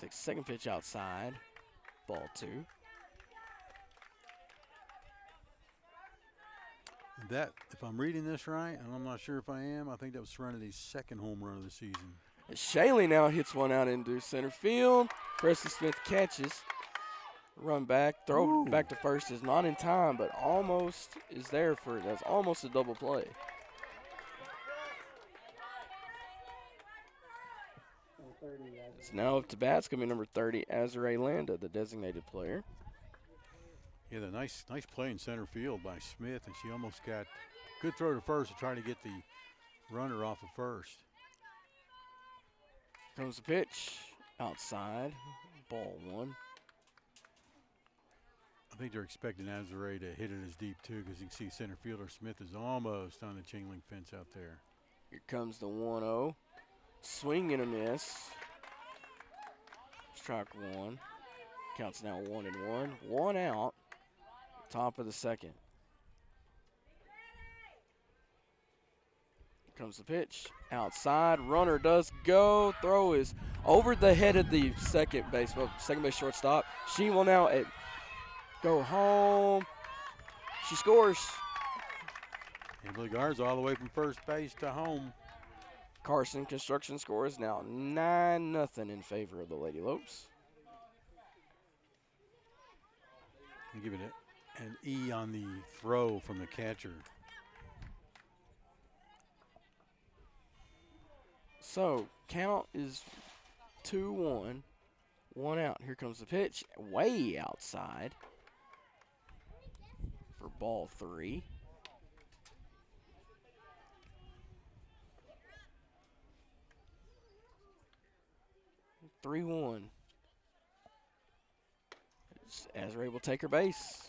Takes second pitch outside, ball two. That, if I'm reading this right, and I'm not sure if I am, I think that was Serenity's second home run of the season. And Shaylee now hits one out into center field. Preston Smith catches. Run back, throw back to first is not in time, but almost is there for, that's almost a double play. It's now up to bat. It's going to be number 30, Azure Landa, the designated player. Yeah, the nice play in center field by Smith, and she almost got good throw to first to try to get the runner off of first. Comes the pitch outside, ball one. I think they're expecting Azure to hit it as deep too, because you can see center fielder Smith is almost on the chain link fence out there. Here comes the 1-0. Swing and a miss. Strike one. Counts now 1-1. One out. Top of the second. Here comes the pitch. Outside. Runner does go. Throw is over the head of the second base shortstop. She will now go home. She scores. Amberley Garza all the way from first base to home. Carson Construction scores now 9-0 in favor of the Lady Lopes. I'll give it an E on the throw from the catcher. So count is 2-1, one out. Here comes the pitch, way outside for ball three. 3-1. Azrae will take her base.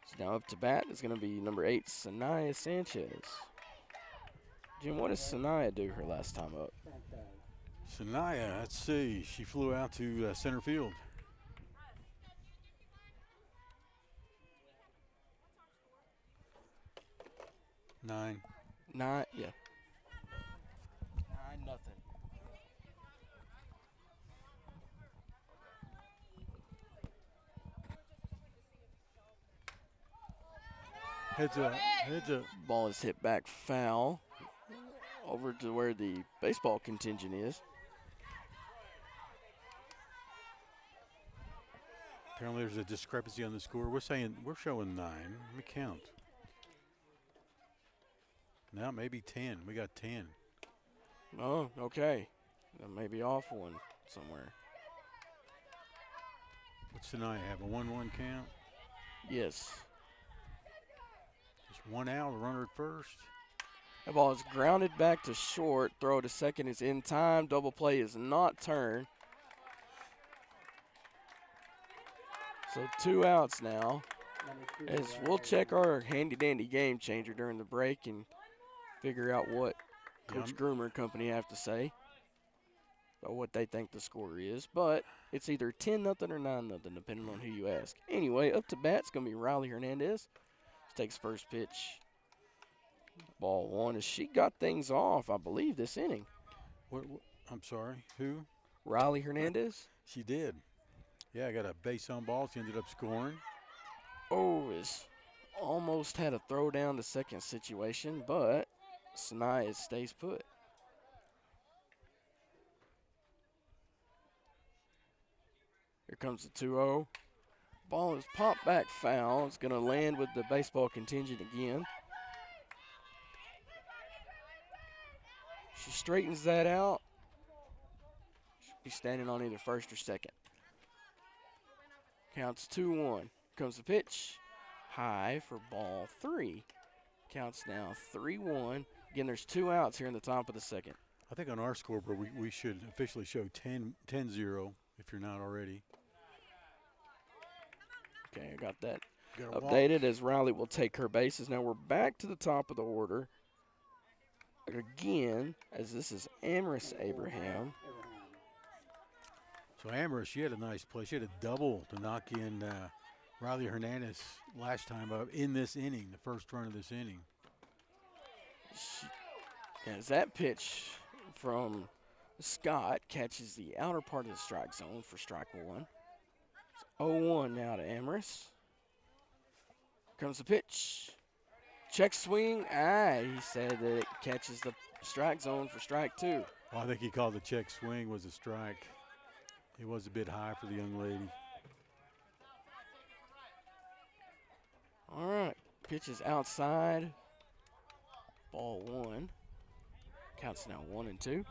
It's now up to bat. It's going to be number 8, Sanaya Sanchez. Jim, what did Sanaya do her last time up? Sanaya, let's see. She flew out to center field. Nine, yeah. 9-0. Heads up. Ball is hit back foul over to where the baseball contingent is. Apparently there's a discrepancy on the score. We're showing 9. Let me count. No, maybe 10. We got 10. Oh, okay. That may be off one somewhere. What's Sanaya have, a 1-1 count? Yes. Just one out, a runner at first. The ball is grounded back to short. Throw to second is in time. Double play is not turned. So 2 outs now. As we'll check our handy-dandy game changer during the break and figure out what Coach Groomer and company have to say. by what they think the score is, but it's either 10-0 or 9-0, depending on who you ask. Anyway, up to bat, it's going to be Riley Hernandez. She takes first pitch. Ball one, as she got things off, I believe, this inning. What, I'm sorry, who? Riley Hernandez. She did. Yeah, I got a base on ball. She ended up scoring. Oh, it's almost had a throw down to second situation, but Sanaya stays put. Here comes the 2-0. Ball is popped back foul. It's going to land with the baseball contingent again. She straightens that out. She'll be standing on either first or second. Counts 2-1. Comes the pitch. High for ball 3. Counts now 3-1. Again, there's 2 outs here in the top of the second. I think on our scoreboard we should officially show 10-0 if you're not already. Okay, I got that updated as Riley will take her bases. Now we're back to the top of the order. Again, as this is Amaris Abraham. So Amaris, she had a nice play. She had a double to knock in Riley Hernandez last time up in this inning, the first run of this inning. As that pitch from Scott catches the outer part of the strike zone for strike 1. It's 0-1 now to Amaris. Comes the pitch. Check swing. He said that it catches the strike zone for strike 2. Well, I think he called the check swing was a strike. It was a bit high for the young lady. All right. Pitch is outside. Ball 1. Counts now 1-2.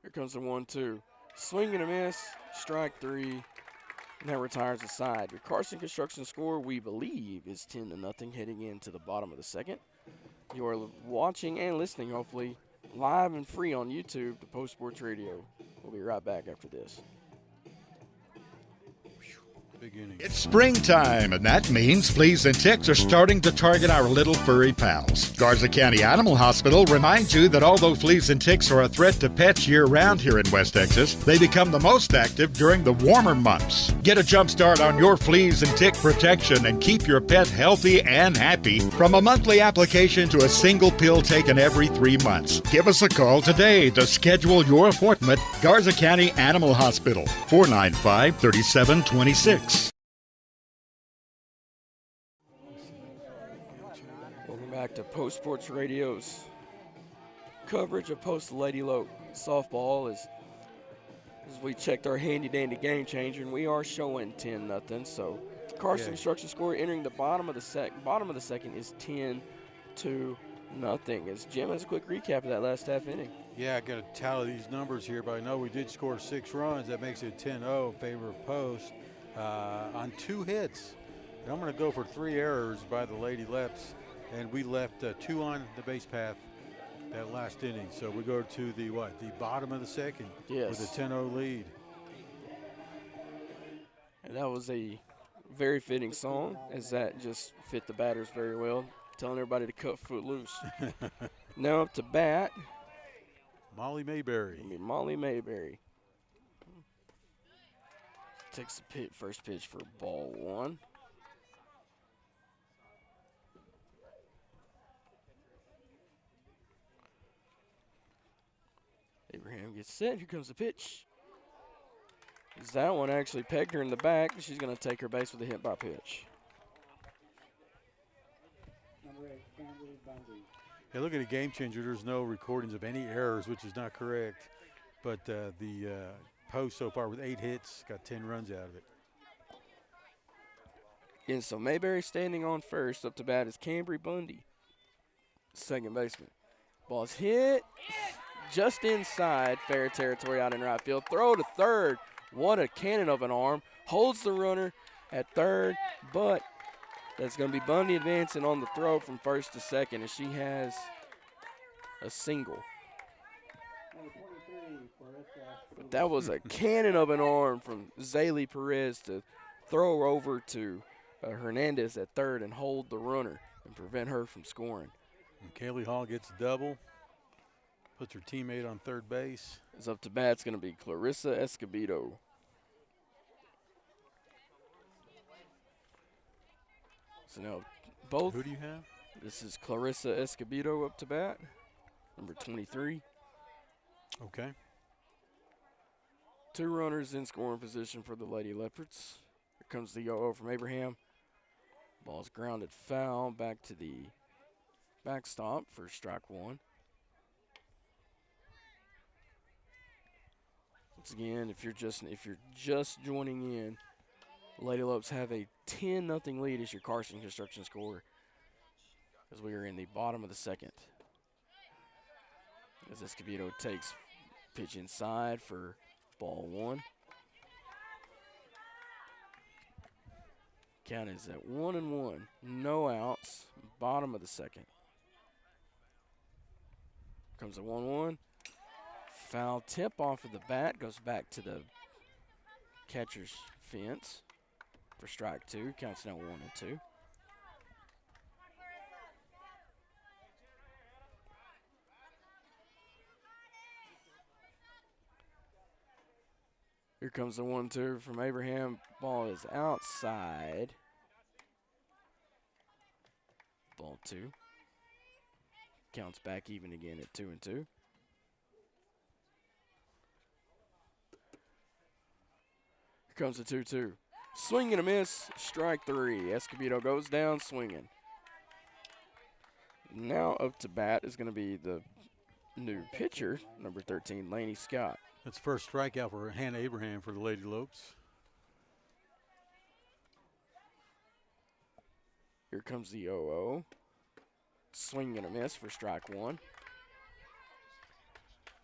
Here comes the 1-2. Swing and a miss. Strike 3. And that retires the side. Your Carson Construction score, we believe, is 10-0 heading into the bottom of the second. You are watching and listening, hopefully, live and free on YouTube to Post Sports Radio. We'll be right back after this. It's springtime, and that means fleas and ticks are starting to target our little furry pals. Garza County Animal Hospital reminds you that although fleas and ticks are a threat to pets year-round here in West Texas, they become the most active during the warmer months. Get a jump start on your fleas and tick protection and keep your pet healthy and happy from a monthly application to a single pill taken every 3 months. Give us a call today to schedule your appointment. Garza County Animal Hospital, 495-3726. Back to Post Sports Radio's coverage of Post Lady Lope softball as we checked our handy-dandy game changer, and we are showing 10-0. So Carson Construction score entering the bottom of the second is 10-0. As Jim has a quick recap of that last half inning. Yeah, I got to tally these numbers here, but I know we did score 6 runs. That makes it 10-0 in favor of Post on 2 hits. And I'm going to go for 3 errors by the Lady Leopards. And we left 2 on the base path that last inning. So we go to the bottom of the second with a 10-0 lead. And that was a very fitting song, as that just fit the batters very well, telling everybody to cut foot loose. Now up to bat. Molly Mayberry. Molly Mayberry takes the first pitch for ball 1. Abraham gets set. Here comes the pitch. That one actually pegged her in the back. She's going to take her base with a hit by pitch. Hey, look at a game changer. There's no recordings of any errors, which is not correct. But the Post so far with 8 hits, got 10 runs out of it. And so Mayberry standing on first. Up to bat is Cambry Bundy, second baseman. Ball's hit. Just inside fair territory out in right field. Throw to third. What a cannon of an arm. Holds the runner at third, but that's going to be Bundy advancing on the throw from first to second as she has a single. But that was a cannon of an arm from Zaylee Perez to throw over to Hernandez at third and hold the runner and prevent her from scoring. And Kaylee Hall gets a double. Puts her teammate on third base. Is up to bat, it's going to be Clarissa Escobedo. So now both. Who do you have? This is Clarissa Escobedo up to bat, number 23. Okay. 2 runners in scoring position for the Lady Leopards. Here comes the 0-0 from Abraham. Ball's grounded foul back to the backstop for strike 1. Once again, if you're just joining in, Lady Lopes have a 10-0 lead as your Carson Construction score, as we are in the bottom of the second. As Escobedo takes pitch inside for ball 1. Count is at 1-1, no outs, bottom of the second. Comes a 1-1. Foul tip off of the bat, goes back to the catcher's fence for strike 2. Counts now 1-2. Here comes the 1-2 from Abraham. Ball is outside. Ball 2. Counts back even again at 2-2. Here comes the 2-2. Swing and a miss, strike 3. Escobedo goes down swinging. Now up to bat is going to be the new pitcher, number 13, Laney Scott. That's first strikeout for Hannah Abraham for the Lady Lopes. Here comes the 0-0. Swing and a miss for strike 1.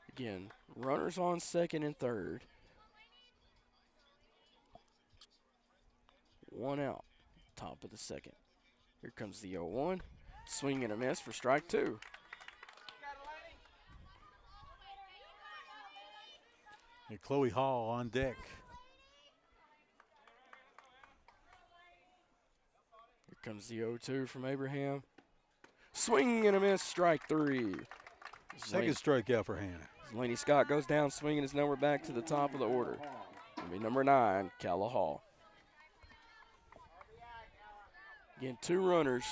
Again, runners on second and third. 1 out, top of the second. Here comes the 0-1. Swing and a miss for strike 2. And Chloe Hall on deck. Here comes the 0-2 from Abraham. Swing and a miss, strike 3. Second strikeout for Hannah. Laney Scott goes down swinging his number back to the top of the order. It'll be number 9, Calla Hall. Again, 2 runners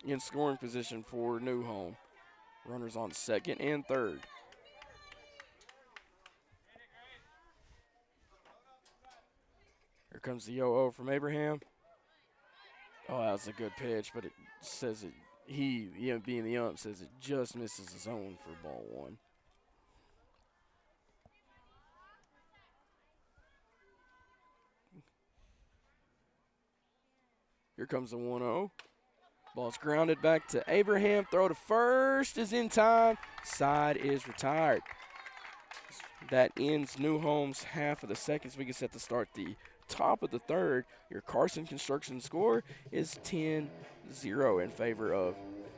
in scoring position for New Home. Runners on second and third. Here comes the 0-0 from Abraham. Oh, that was a good pitch, but it says it. He being the ump, says it just misses the zone for ball 1. Here comes the 1-0. Ball's grounded back to Abraham. Throw to first is in time. Side is retired. That ends New Home's half of the second. So we get set to start the top of the third. Your Carson Construction score is 10-0 in favor of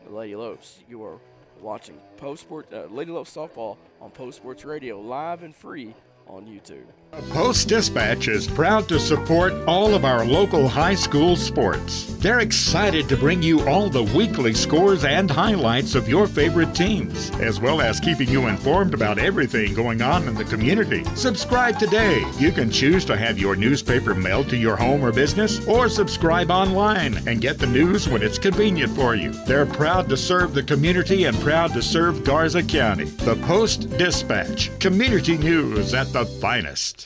the Lady Lopes. You are watching Lady Lopes softball on Post Sports Radio, live and free on YouTube. Post-Dispatch is proud to support all of our local high school sports. They're excited to bring you all the weekly scores and highlights of your favorite teams, as well as keeping you informed about everything going on in the community. Subscribe today. You can choose to have your newspaper mailed to your home or business, or subscribe online and get the news when it's convenient for you. They're proud to serve the community and proud to serve Garza County. The Post-Dispatch, community news at the finest.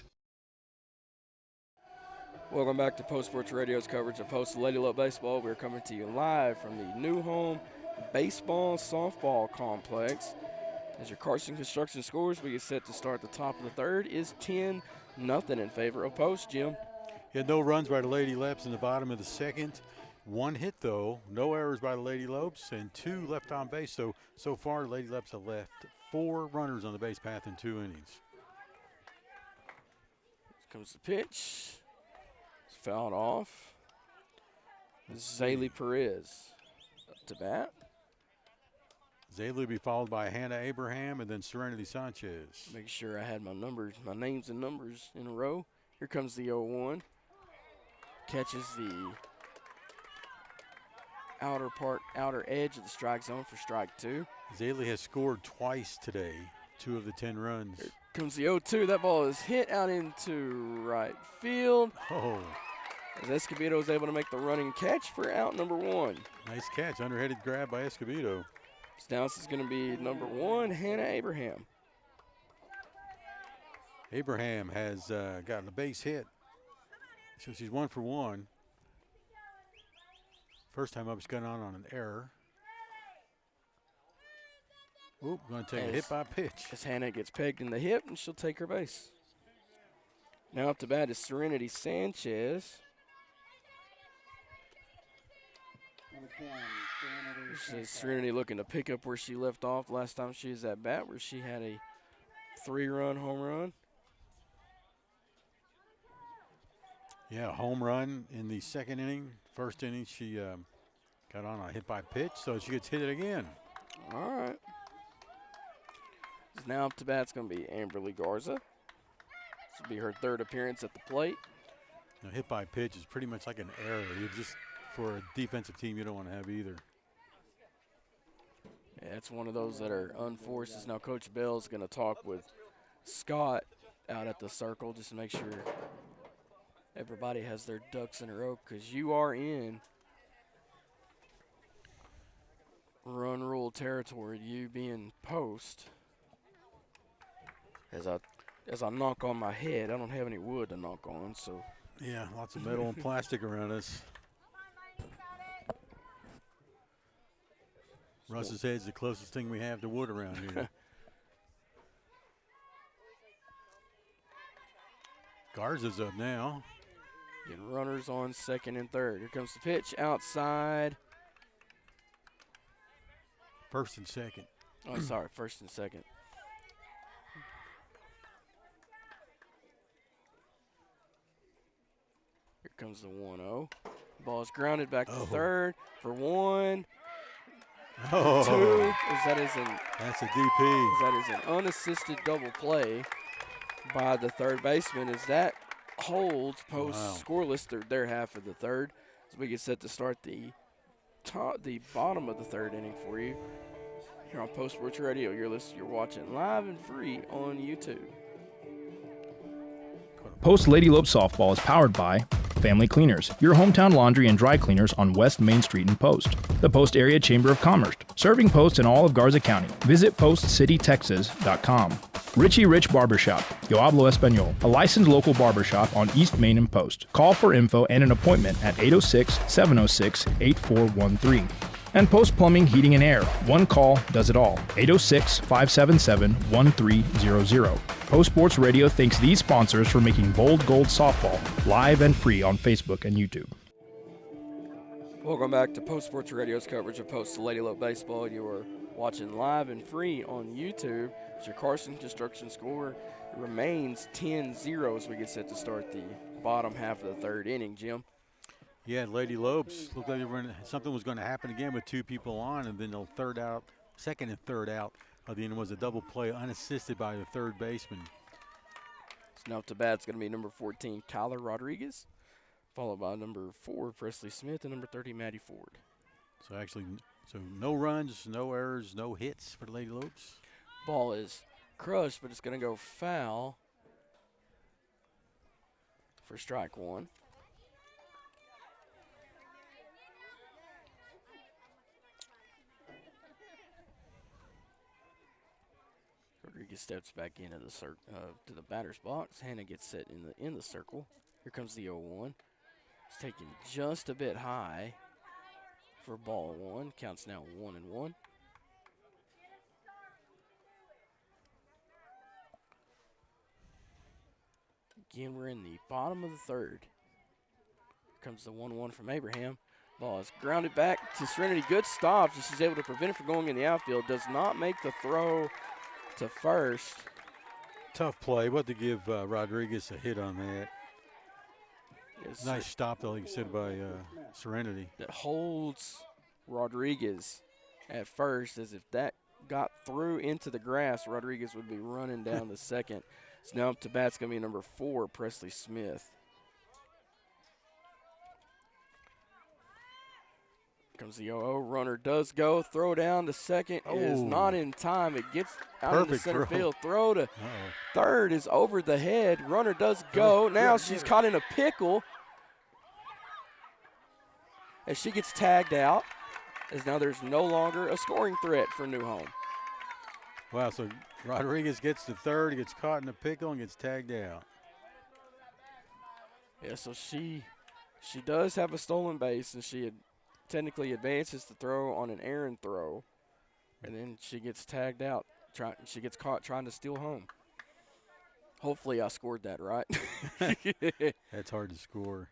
Welcome back to Post Sports Radio's coverage of Post Lady Lope Baseball. We're coming to you live from the New Home Baseball Softball Complex. As your Carson Construction scores, we get set to start the top of the third is 10-0 in favor of Post, Jim. He had no runs by the Lady Lopes in the bottom of the second. 1 hit, though. No errors by the Lady Lopes and 2 left on base. So far, the Lady Lopes have left 4 runners on the base path in 2 innings. Here comes the pitch. It's fouled off. Zaylee Perez up to bat. Zaylee will be followed by Hannah Abraham and then Serenity Sanchez. Make sure I had my names and numbers in a row. Here comes the 0-1. Catches the outer edge of the strike zone for strike 2. Zaley has scored twice today, 2 of the 10 runs. Here comes the 0-2. That ball is hit out into right field. Oh, As Escobedo is able to make the running catch for out number 1. nice catch. Underhanded grab by Escobedo. So now this is going to be number 1, Hannah Abraham. Abraham has gotten a base hit. So she's 1 for 1. First time up, it's gone on an error. Oop, going to take a hit by pitch. As Hannah gets pegged in the hip, and she'll take her base. Now up to bat is Serenity Sanchez. This is Serenity looking to pick up where she left off last time she was at bat, where she had a 3-run home run. Yeah, home run in the second inning. First inning, she got on a hit by pitch, so she gets hit it again. All right. Now up to bat, it's going to be Amberly Garza. This will be her 3rd appearance at the plate. Now, hit by pitch is pretty much like an error. You just, for a defensive team, you don't want to have either. Yeah, it's one of those that are unforced. As now Coach Bell's going to talk with Scott out at the circle just to make sure everybody has their ducks in a row, because you are in run rule territory, you being post. As I knock on my head, I don't have any wood to knock on, so. Yeah, lots of metal and plastic around us. Russ's head's the closest thing we have to wood around here. Garza's up now. Getting runners on 2nd and 3rd. Here comes the pitch outside. 1st and 2nd. Oh, sorry, 1st and 2nd. Here comes the 1-0. Ball is grounded back to 3rd for 1. Oh, 2. That's a DP. That is an unassisted double play by the 3rd baseman, as that holds post scoreless through their half of the 3rd. As we get set to start the bottom of the 3rd inning for you here on Post Sports Radio. You're watching live and free on YouTube. Post Lady Lopes softball is powered by Family Cleaners, your hometown laundry and dry cleaners on West Main Street in Post. The Post Area Chamber of Commerce, serving Post in all of Garza County. Visit postcitytexas.com. Richie Rich Barbershop, Yo Hablo Espanol, a licensed local barbershop on East Main and Post. Call for info and an appointment at 806-706-8413. And Post Plumbing, Heating and Air. One call does it all. 806-577-1300. Post Sports Radio thanks these sponsors for making Bold Gold Softball live and free on Facebook and YouTube. Welcome back to Post Sports Radio's coverage of Post Lady Lope Baseball. You are watching live and free on YouTube. As your Carson Construction score remains 10-0 as we get set to start the bottom half of the 3rd inning, Jim. Yeah, Lady Lopes looked like something was going to happen again with 2 people on, and then the 2nd and 3rd out of the inning was a double play unassisted by the 3rd baseman. So now to bat, it's going to be number 14, Kyler Rodriguez, followed by number 4, Presley Smith, and number 30, Maddie Ford. So no runs, no errors, no hits for Lady Lopes. Ball is crushed, but it's going to go foul for strike 1. Rodriguez steps back into the to the batter's box. Hannah gets set in the circle. Here comes the 0-1. It's taken just a bit high for ball 1. Counts now 1-1. Again, we're in the bottom of the 3rd. Here comes the 1-1 from Abraham. Ball is grounded back to Serenity. Good stop. She's able to prevent it from going in the outfield. Does not make the throw to first. Tough play. What to give Rodriguez a hit on that. Yes, nice stop, though, like you said, by Serenity. That holds Rodriguez at first, as if that got through into the grass, Rodriguez would be running down the 2nd. So now up to bat's going to be number 4, Presley Smith. Comes the 0-0. Runner does go. Throw down to second is not in time. It gets out of the center field. Throw to third is over the head. Runner does go. Now she's caught in a pickle as she gets tagged out, as now there's no longer a scoring threat for New Home. Wow, so Rodriguez gets to third, gets caught in a pickle, and gets tagged out. Yeah, so she does have a stolen base, and she technically advances to throw on an errant throw, and then she gets tagged out. She gets caught trying to steal home. Hopefully I scored that right. That's hard to score.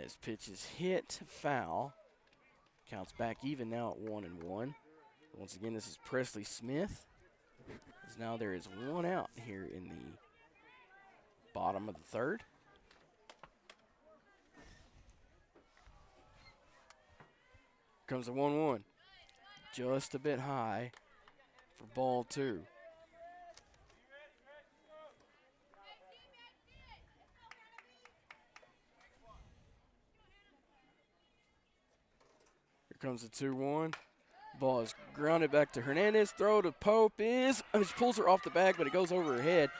As pitch is hit, foul. Counts back even now at 1-1. Once again, this is Presley Smith. As now there is one out here in the bottom of the third. Comes the 1-1. Just a bit high for ball 2. Here comes the 2-1. Ball is grounded back to Hernandez. Throw to Pope she pulls her off the bag, but it goes over her head.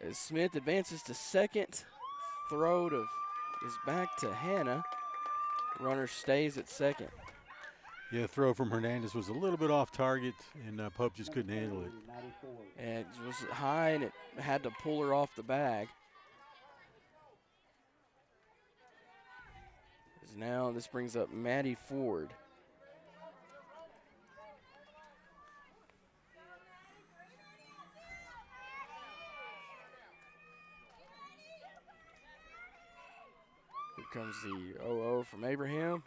As Smith advances to second. Throw is back to Hannah. Runner stays at second. Yeah, the throw from Hernandez was a little bit off target, and Pope just couldn't handle it. And it was high, and it had to pull her off the bag. As now this brings up Maddie Ford. Here comes the 0-0 from Abraham.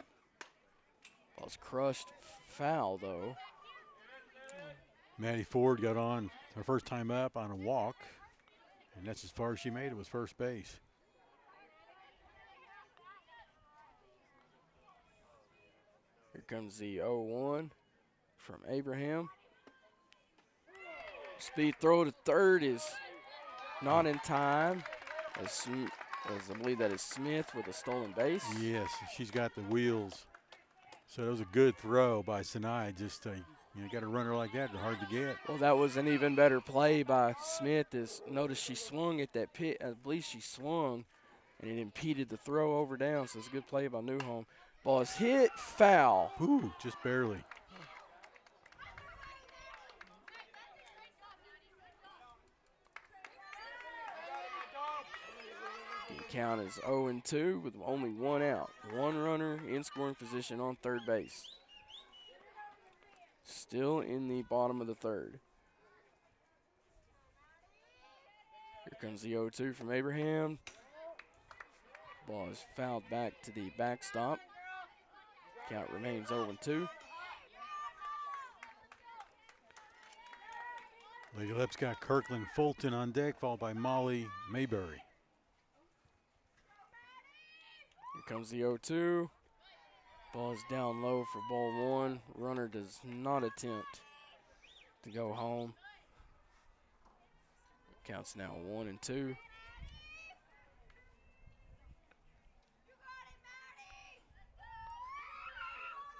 Ball's crushed, foul though. Maddie Ford got on her first time up on a walk, and that's as far as she made it, was first base. Here comes the 0-1 from Abraham. Speed throw to third is not in time. As I believe that is Smith with a stolen base. Yes, she's got the wheels. So that was a good throw by Sinai. Just got a runner like that, they're hard to get. Well, that was an even better play by Smith. Notice she swung at that pit. I believe she swung, and it impeded the throw over down. So it's a good play by New Home. Ball is hit, foul. Ooh, just barely. The count is 0-2 with only one out. One runner in scoring position on third base. Still in the bottom of the third. Here comes the 0-2 from Abraham. Ball is fouled back to the backstop. Count remains 0-2. Lady Lopes got Kirkland Fulton on deck, followed by Molly Mayberry. Here comes the 0-2. Ball is down low for ball 1. Runner does not attempt to go home. Counts now 1-2.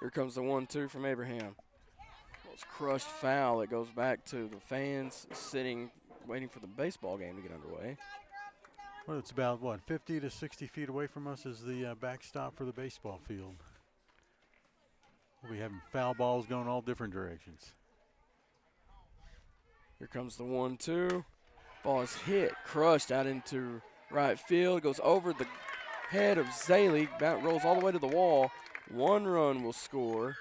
Here comes the 1-2 from Abraham. It's crushed foul. It goes back to the fans sitting, waiting for the baseball game to get underway. Well, it's about, 50 to 60 feet away from us is the backstop for the baseball field. We'll be having foul balls going all different directions. Here comes the 1-2. Ball is hit, crushed out into right field. Goes over the head of Zaley. Rolls all the way to the wall. One run will score.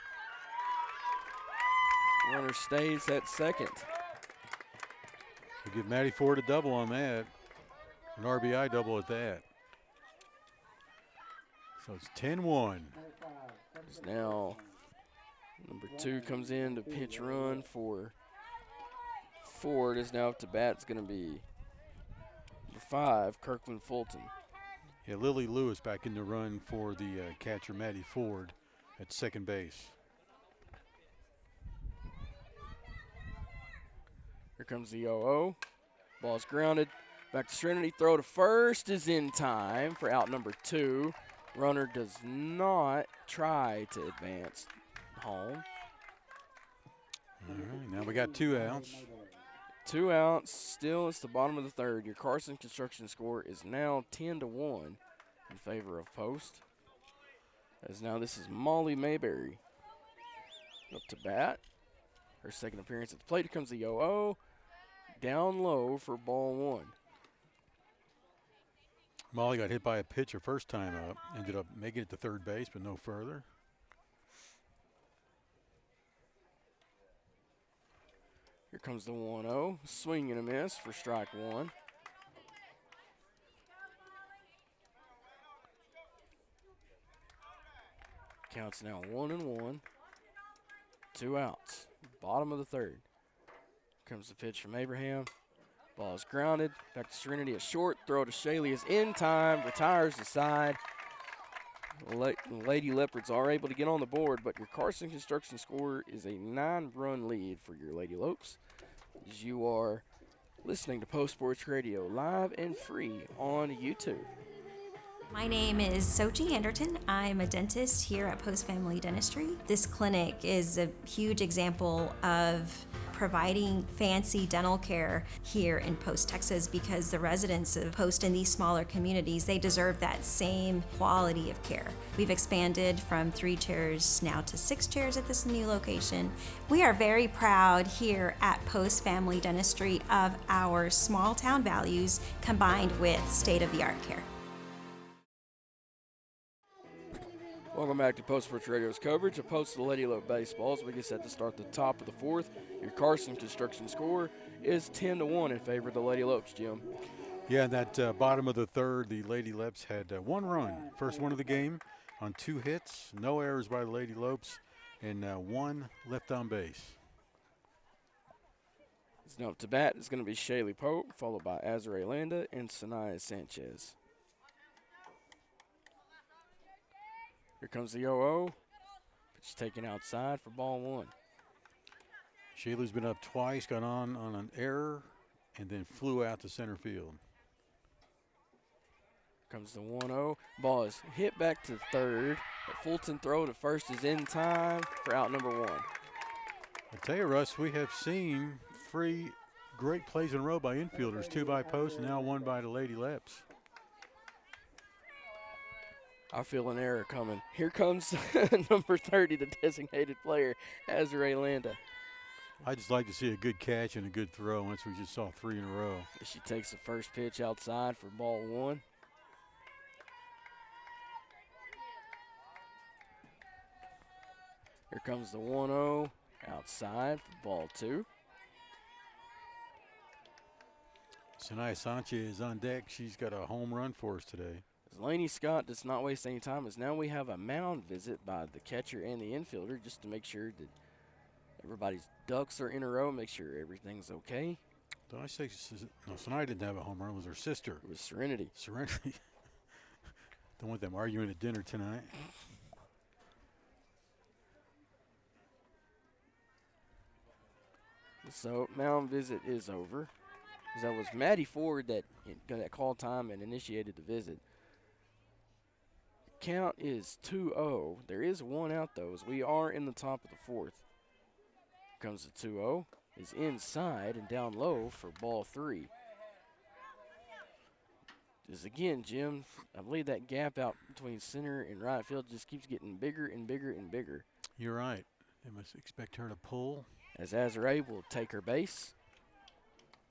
Runner stays at second. We'll give Maddie Ford a double on that. An RBI double at that. So it's 10-1. Now number 2 comes in to pitch run for Ford. Is now up to bat. It's going to be number 5, Kirkland Fulton. Yeah, Lily Lewis back in the run for the catcher, Maddie Ford, at second base. Here comes the 0-0. Ball's grounded. Back to Serenity. Throw to first is in time for out number 2. Runner does not try to advance home. All right, now we got 2 outs. 2 outs. Still, it's the bottom of the third. Your Carson Construction score is now 10-1 in favor of Post. As now this is Molly Mayberry up to bat. Her second appearance at the plate. Here comes the 0-0. Down low for ball 1. Molly got hit by a pitch her first time up. Ended up making it to third base, but no further. Here comes the 1-0. Swing and a miss for strike 1. Counts now 1-1. 2 outs. Bottom of the third. Comes the pitch from Abraham. Ball is grounded. Back to Serenity. A short throw to Shaley is in time. Retires the side. Lady Leopards are able to get on the board, but your Carson Construction score is a 9-run lead for your Lady Lopes. As you are listening to Post Sports Radio live and free on YouTube. My name is Sochi Anderton. I'm a dentist here at Post Family Dentistry. This clinic is a huge example of providing fancy dental care here in Post, Texas, because the residents of Post in these smaller communities, they deserve that same quality of care. We've expanded from 3 chairs now to 6 chairs at this new location. We are very proud here at Post Family Dentistry of our small town values combined with state-of-the-art care. Welcome back to Post Sports Radio's coverage of Post Lady Lope baseball. As we get set to start the top of the fourth, your Carson Construction score is 10-1 in favor of the Lady Lopes, Jim. Yeah, that bottom of the third, the Lady Lopes had 1 run. First one of the game on 2 hits. No errors by the Lady Lopes, and 1 left on base. It's now up to bat. It's going to be Shaylee Pope, followed by Azare Landa and Sanaya Sanchez. Here comes the 0-0. Pitch taken outside for ball 1. Shaylee's been up twice, got on an error, and then flew out to center field. Comes the 1-0. Ball is hit back to third. A Fulton throw to first is in time for out number 1. I tell you, Russ, we have seen 3 great plays in a row by infielders, 2 by Post, and now 1 by the Lady Leops. I feel an error coming. Here comes number 30, the designated player, Azare Landa. I just like to see a good catch and a good throw once we just saw 3 in a row. She takes the first pitch outside for ball 1. Here comes the 1-0 outside for ball 2. Sanaya Sanchez is on deck. She's got a home run for us today. Laney Scott does not waste any time, as now we have a mound visit by the catcher and the infielder just to make sure that everybody's ducks are in a row, make sure everything's okay. Did I say no? Sanaya didn't have a home run. It was her sister. It was Serenity. Serenity. Don't want them arguing at dinner tonight. So mound visit is over. That was Maddie Ford that called time and initiated the visit. Count is 2-0. There is 1 out, though, as we are in the top of the fourth. Comes the 2-0. Is inside and down low for ball 3. Just again, Jim, I believe that gap out between center and right field just keeps getting bigger and bigger and bigger. You're right. They must expect her to pull. As Azare will take her base.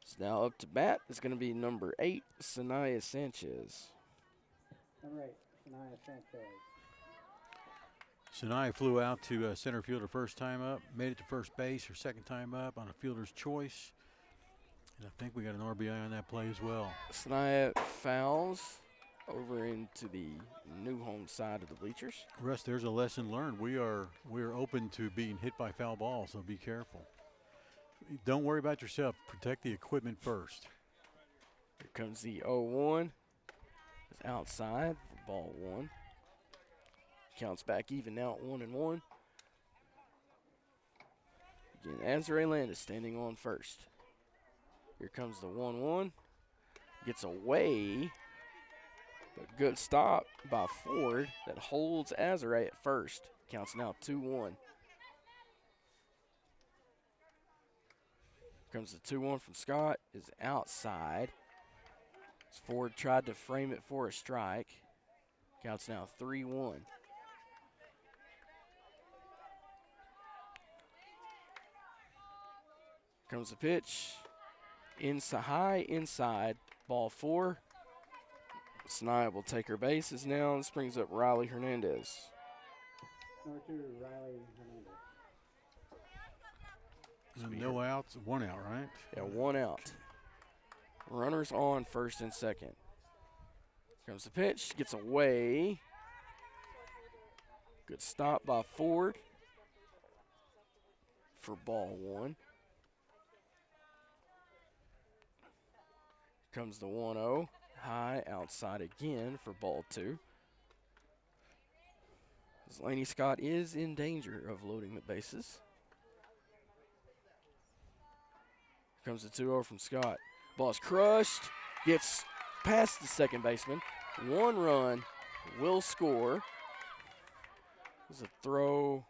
It's now up to bat. It's going to be number 8, Sanaya Sanchez. Number 8, Sanaya Sanchez. Sanaya flew out to center field her first time up, made it to first base her second time up on a fielder's choice. And I think we got an RBI on that play as well. Sanaya fouls over into the new home side of the bleachers. Russ, there's a lesson learned. We are open to being hit by foul balls, so be careful. Don't worry about yourself. Protect the equipment first. Here comes the 0-1. It's outside for ball 1. Counts back even now at 1-1. Again, Azare Land is standing on first. Here comes the 1-1. Gets away But good stop by Ford that holds Azare at first. Counts now 2-1. Comes the 2-1 from Scott, is outside. Ford tried to frame it for a strike. Counts now 3-1. Comes the pitch. High inside. Ball 4. Snide will take her bases now. This brings up Riley Hernandez. Number 2, Riley Hernandez. No outs, 1 out, right? Yeah, 1 out. Runners on first and second. Comes the pitch, gets away. Good stop by Ford for ball 1. Comes the 1-0. High outside again for ball 2. Laney Scott is in danger of loading the bases. Here comes the 2-0 from Scott. Ball's crushed, gets past the second baseman. 1 run, will score. There's a throw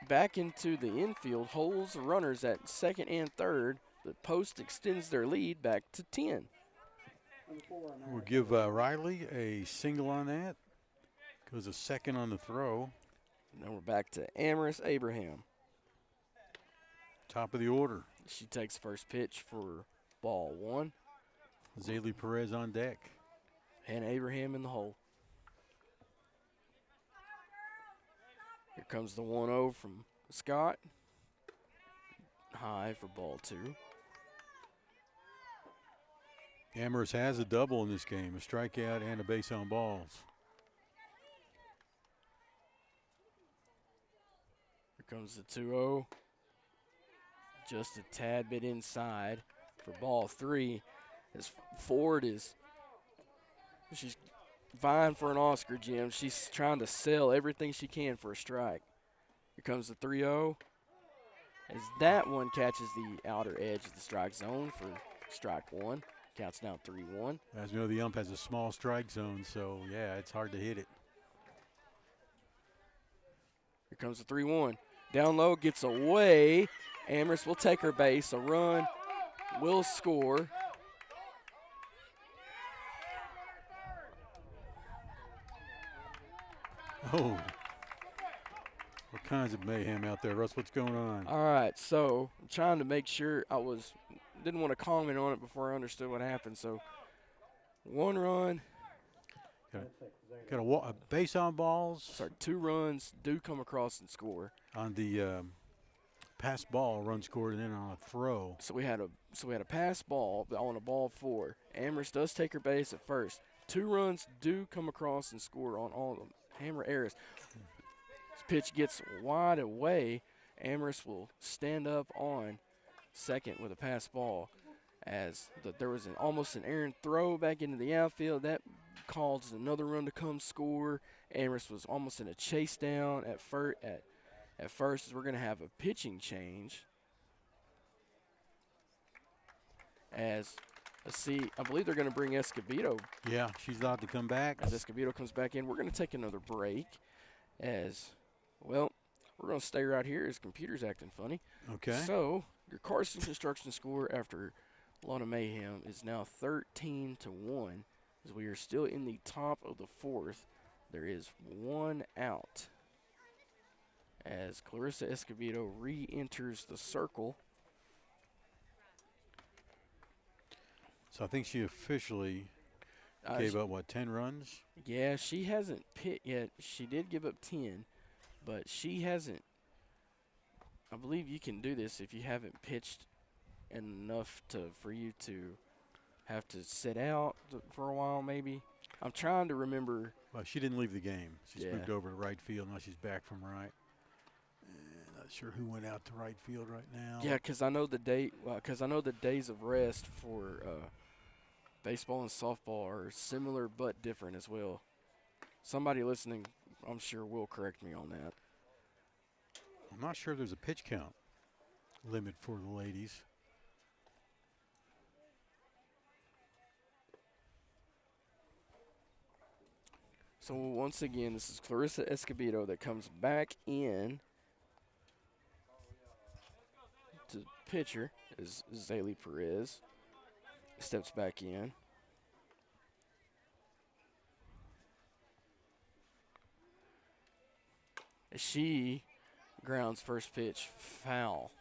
back into the infield, holds the runners at second and third. The post extends their lead back to 10. We'll give Riley a single on that. Goes a second on the throw. And then we're back to Amaris Abraham. Top of the order. She takes first pitch for ball 1. Zaylee Perez on deck. Hannah Abraham in the hole. Here comes the 1-0 from Scott. High for ball 2. Amherst has a double in this game, a strikeout and a base on balls. Here comes the 2-0. Just a tad bit inside for ball 3. As Ford she's vying for an Oscar, Jim. She's trying to sell everything she can for a strike. Here comes the 3-0. As that one catches the outer edge of the strike zone for strike 1. Counts now 3-1. As we know, the ump has a small strike zone, so, yeah, it's hard to hit it. Here comes the 3-1. Down low, gets away. Amherst will take her base. A run will score. Oh. What kinds of mayhem out there, Russ? What's going on? All right, so I'm trying to make sure didn't want to comment on it before I understood what happened. So 1 run. Got a base on balls. Sorry, 2 runs do come across and score. On the pass ball, run scored, and then on a throw. So we had a pass ball on a ball 4. Amherst does take her base at first. 2 runs do come across and score on all of them. Hammer Harris. This pitch gets wide away. Amherst will stand up on second with a pass ball, as there was almost an errant throw back into the outfield. That caused another run to come score. Amherst was almost in a chase down at first. As we're going to have a pitching change. I believe they're going to bring Escobedo. Yeah, she's allowed to come back. As Escobedo comes back in, we're going to take another break. We're going to stay right here. His computer's acting funny. Okay. So your Carson Construction score after a lot of mayhem is now 13-1. As we are still in the top of the 4th, there is 1 out. As Clarissa Escobedo re-enters the circle. So I think she officially gave up, 10 runs? Yeah, she hasn't pitched yet. She did give up 10, but she hasn't. I believe you can do this if you haven't pitched enough for you to have to sit out for a while maybe. I'm trying to remember. Well, she didn't leave the game. She's moved over to right field. Now she's back from right. Not sure who went out to right field right now. Yeah, because I know the days of rest for baseball and softball are similar but different as well. Somebody listening, I'm sure, will correct me on that. I'm not sure there's a pitch count limit for the ladies. So once again, this is Clarissa Escobedo that comes back in to pitcher as Zaylee Perez steps back in. As she grounds first pitch foul.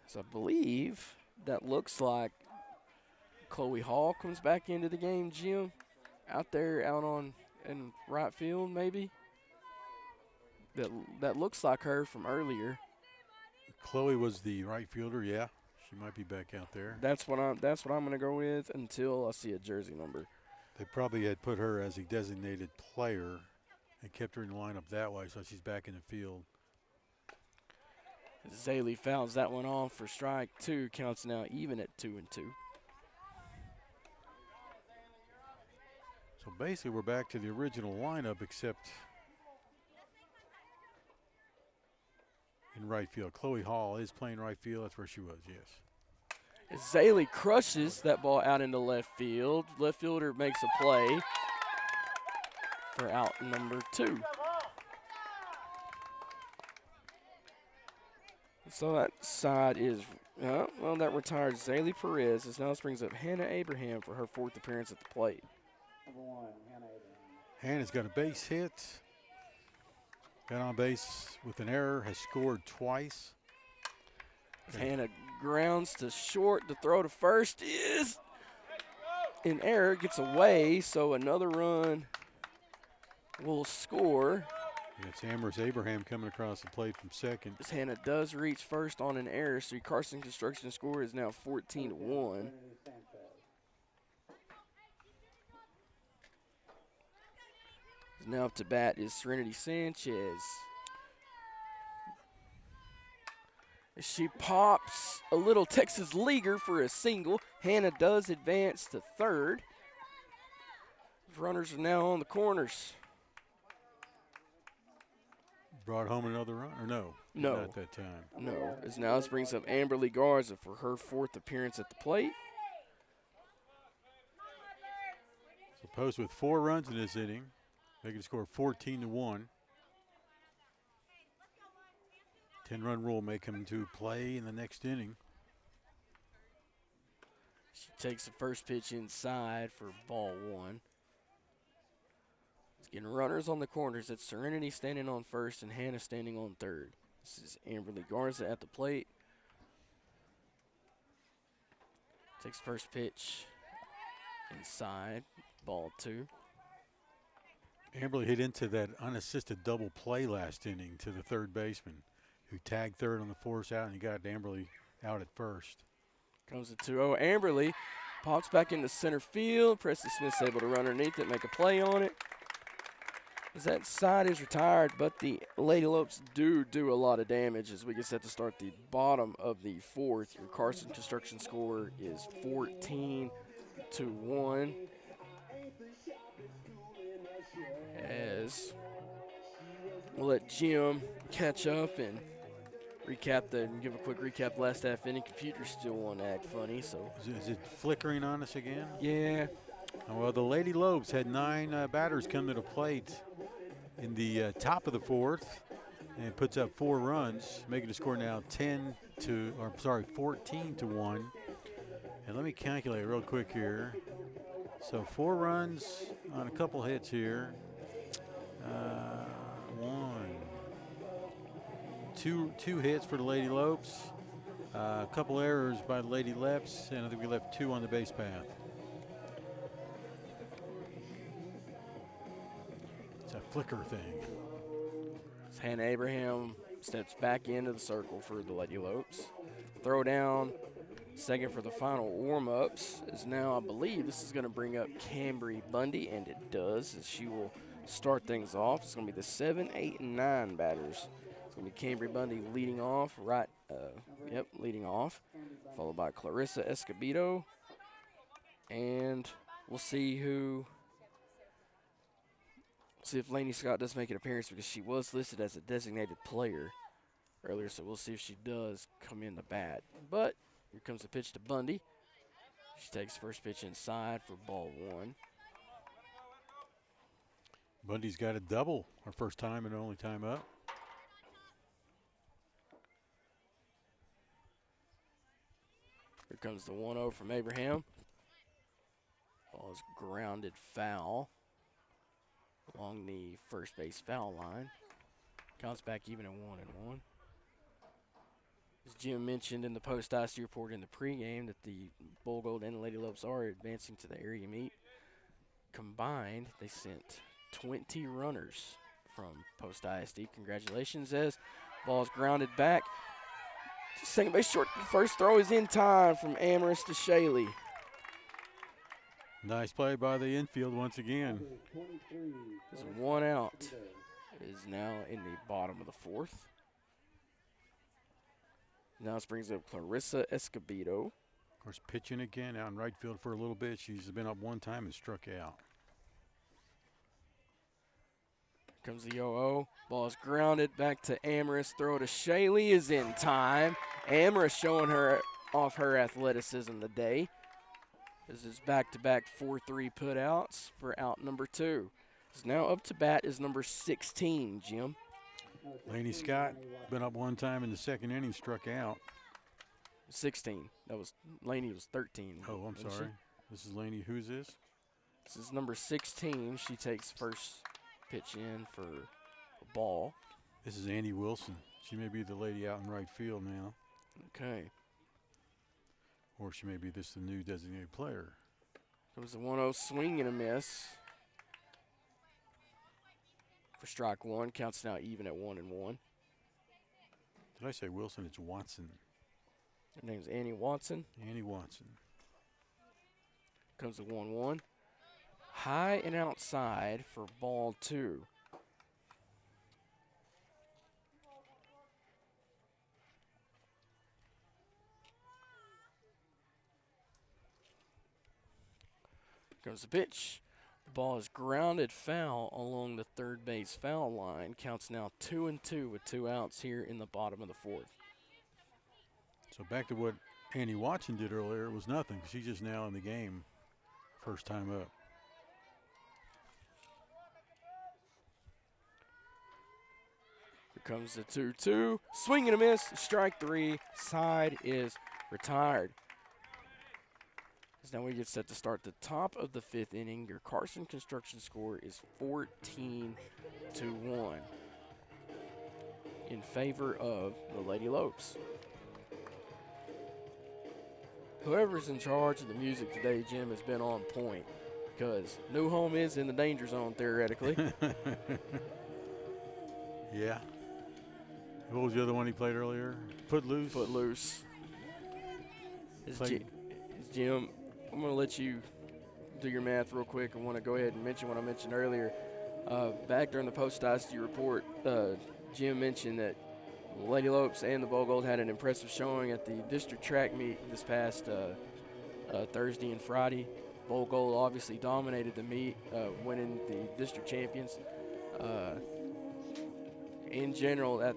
So I believe that looks like Chloe Hall comes back into the game, Jim, out in right field maybe. That looks like her from earlier. Chloe was the right fielder, yeah. She might be back out there. That's what I'm going to go with until I see a jersey number. They probably had put her as a designated player and kept her in the lineup that way, so she's back in the field. Zaylee fouls that one off for strike 2. Counts now even at 2-2. So basically we're back to the original lineup except in right field. Chloe Hall is playing right field. That's where she was, yes. Zaylee crushes that ball out into left field. Left fielder makes a play for out number 2. So that side is, that retires Zaylee Perez. As now this brings up Hannah Abraham for her 4th appearance at the plate. Number 1, Hannah Abraham. Hannah's got a base hit. Got on base with an error, has scored twice. Hannah grounds to short. The throw to first is an error, gets away, so another run will score. It's Amherst Abraham coming across the plate from second. As Hannah does reach first on an error, so Carson Construction score is now 14-1. Now up to bat is Serenity Sanchez. As she pops a little Texas leaguer for a single, Hannah does advance to third. Runners are now on the corners. Brought home another run, or no? No. Not that time. No. As now this brings up Amberly Garza for her 4th appearance at the plate. So Post with 4 runs in this inning. They can score 14-1. 10-run rule may come into play in the next inning. She takes the first pitch inside for ball 1. It's getting runners on the corners. It's Serenity standing on first and Hannah standing on third. This is Amberly Garza at the plate. Takes first pitch inside, ball 2. Amberly hit into that unassisted double play last inning to the third baseman, who tagged third on the force out, and he got Amberly out at first. Comes to 2-0. Amberly pops back into center field. Presley Smith's able to run underneath it, make a play on it. As that side is retired, but the Lady Lopes do a lot of damage as we get set to start the bottom of the 4th. Your Carson Construction score is 14-1. As we'll let Jim catch up and give a quick recap last half inning. Computer's still want to act funny, so. Is it flickering on us again? Yeah. Well, the Lady Lopes had 9 batters come to the plate in the top of the 4th and puts up 4 runs, making the score now 14-1. And let me calculate real quick here. So 4 runs on a couple hits here. 2 hits for the Lady Lopes. A couple errors by the Lady Leps, and I think we left 2 on the base path. It's a flicker thing. Hannah Abraham steps back into the circle for the Lady Lopes. Throw down, second for the final warm-ups is now, I believe, this is going to bring up Cambry Bundy, and it does, as she will start things off. It's going to be the 7, 8, and 9 batters. It's going to be Cambry Bundy leading off, leading off, followed by Clarissa Escobedo. And we'll see if Lainey Scott does make an appearance because she was listed as a designated player earlier, so we'll see if she does come in the bat. But here comes the pitch to Bundy. She takes first pitch inside for ball 1. Bundy's got a double, our first time and only time up. Here comes the 1-0 from Abraham. Ball is grounded foul along the first base foul line. Counts back even at 1-1. As Jim mentioned in the post-IC report in the pregame that the Bull Gold and Lady Lopes are advancing to the area meet. Combined, they sent 20 runners from post-ISD. Congratulations as ball's grounded back. Second base short. The first throw is in time from Amherst to Shaley. Nice play by the infield once again. There's 1 out. It is now in the bottom of the 4th. Now this brings up Clarissa Escobedo. Of course, pitching again out in right field for a little bit. She's been up one time and struck out. Here comes the 0-0. Ball is grounded back to Amherst. Throw to Shaley is in time. Amherst showing her off her athleticism today. This is back-to-back 4-3 putouts for out number 2. Now up to bat is number 16, Jim. Laney Scott been up one time in the second inning, struck out. 16. That was Laney was 13. Oh, I'm sorry. This is Laney. Who's this? This is number 16. She takes first pitch in for a ball. This is Annie Wilson. She may be the lady out in right field now. Okay. Or she may be the new designated player. Comes the 1-0 swing and a miss. For strike 1, counts now even at 1-1. Did I say Wilson? It's Watson. Her name's Annie Watson. Annie Watson. Comes the 1-1. High and outside for ball 2. Comes the pitch. The ball is grounded foul along the third base foul line. Counts now 2-2 with 2 outs here in the bottom of the 4th. So back to what Annie Watson did earlier. It was nothing. She's just now in the game. First time up. Here comes the 2-2. Swing and a miss. Strike 3. Side is retired. Now we get set to start the top of the 5th inning. Your Carson Construction score is 14-1 in favor of the Lady Lopes. Whoever's in charge of the music today, Jim, has been on point because New Home is in the danger zone theoretically. Yeah. What was the other one he played earlier? Footloose? Footloose. Jim, I'm going to let you do your math real quick. I want to go ahead and mention what I mentioned earlier. Back during the post-ISD report, Jim mentioned that Lady Lopes and the Bull Gold had an impressive showing at the district track meet this past Thursday and Friday. Bull Gold obviously dominated the meet, winning the district champions. In general, that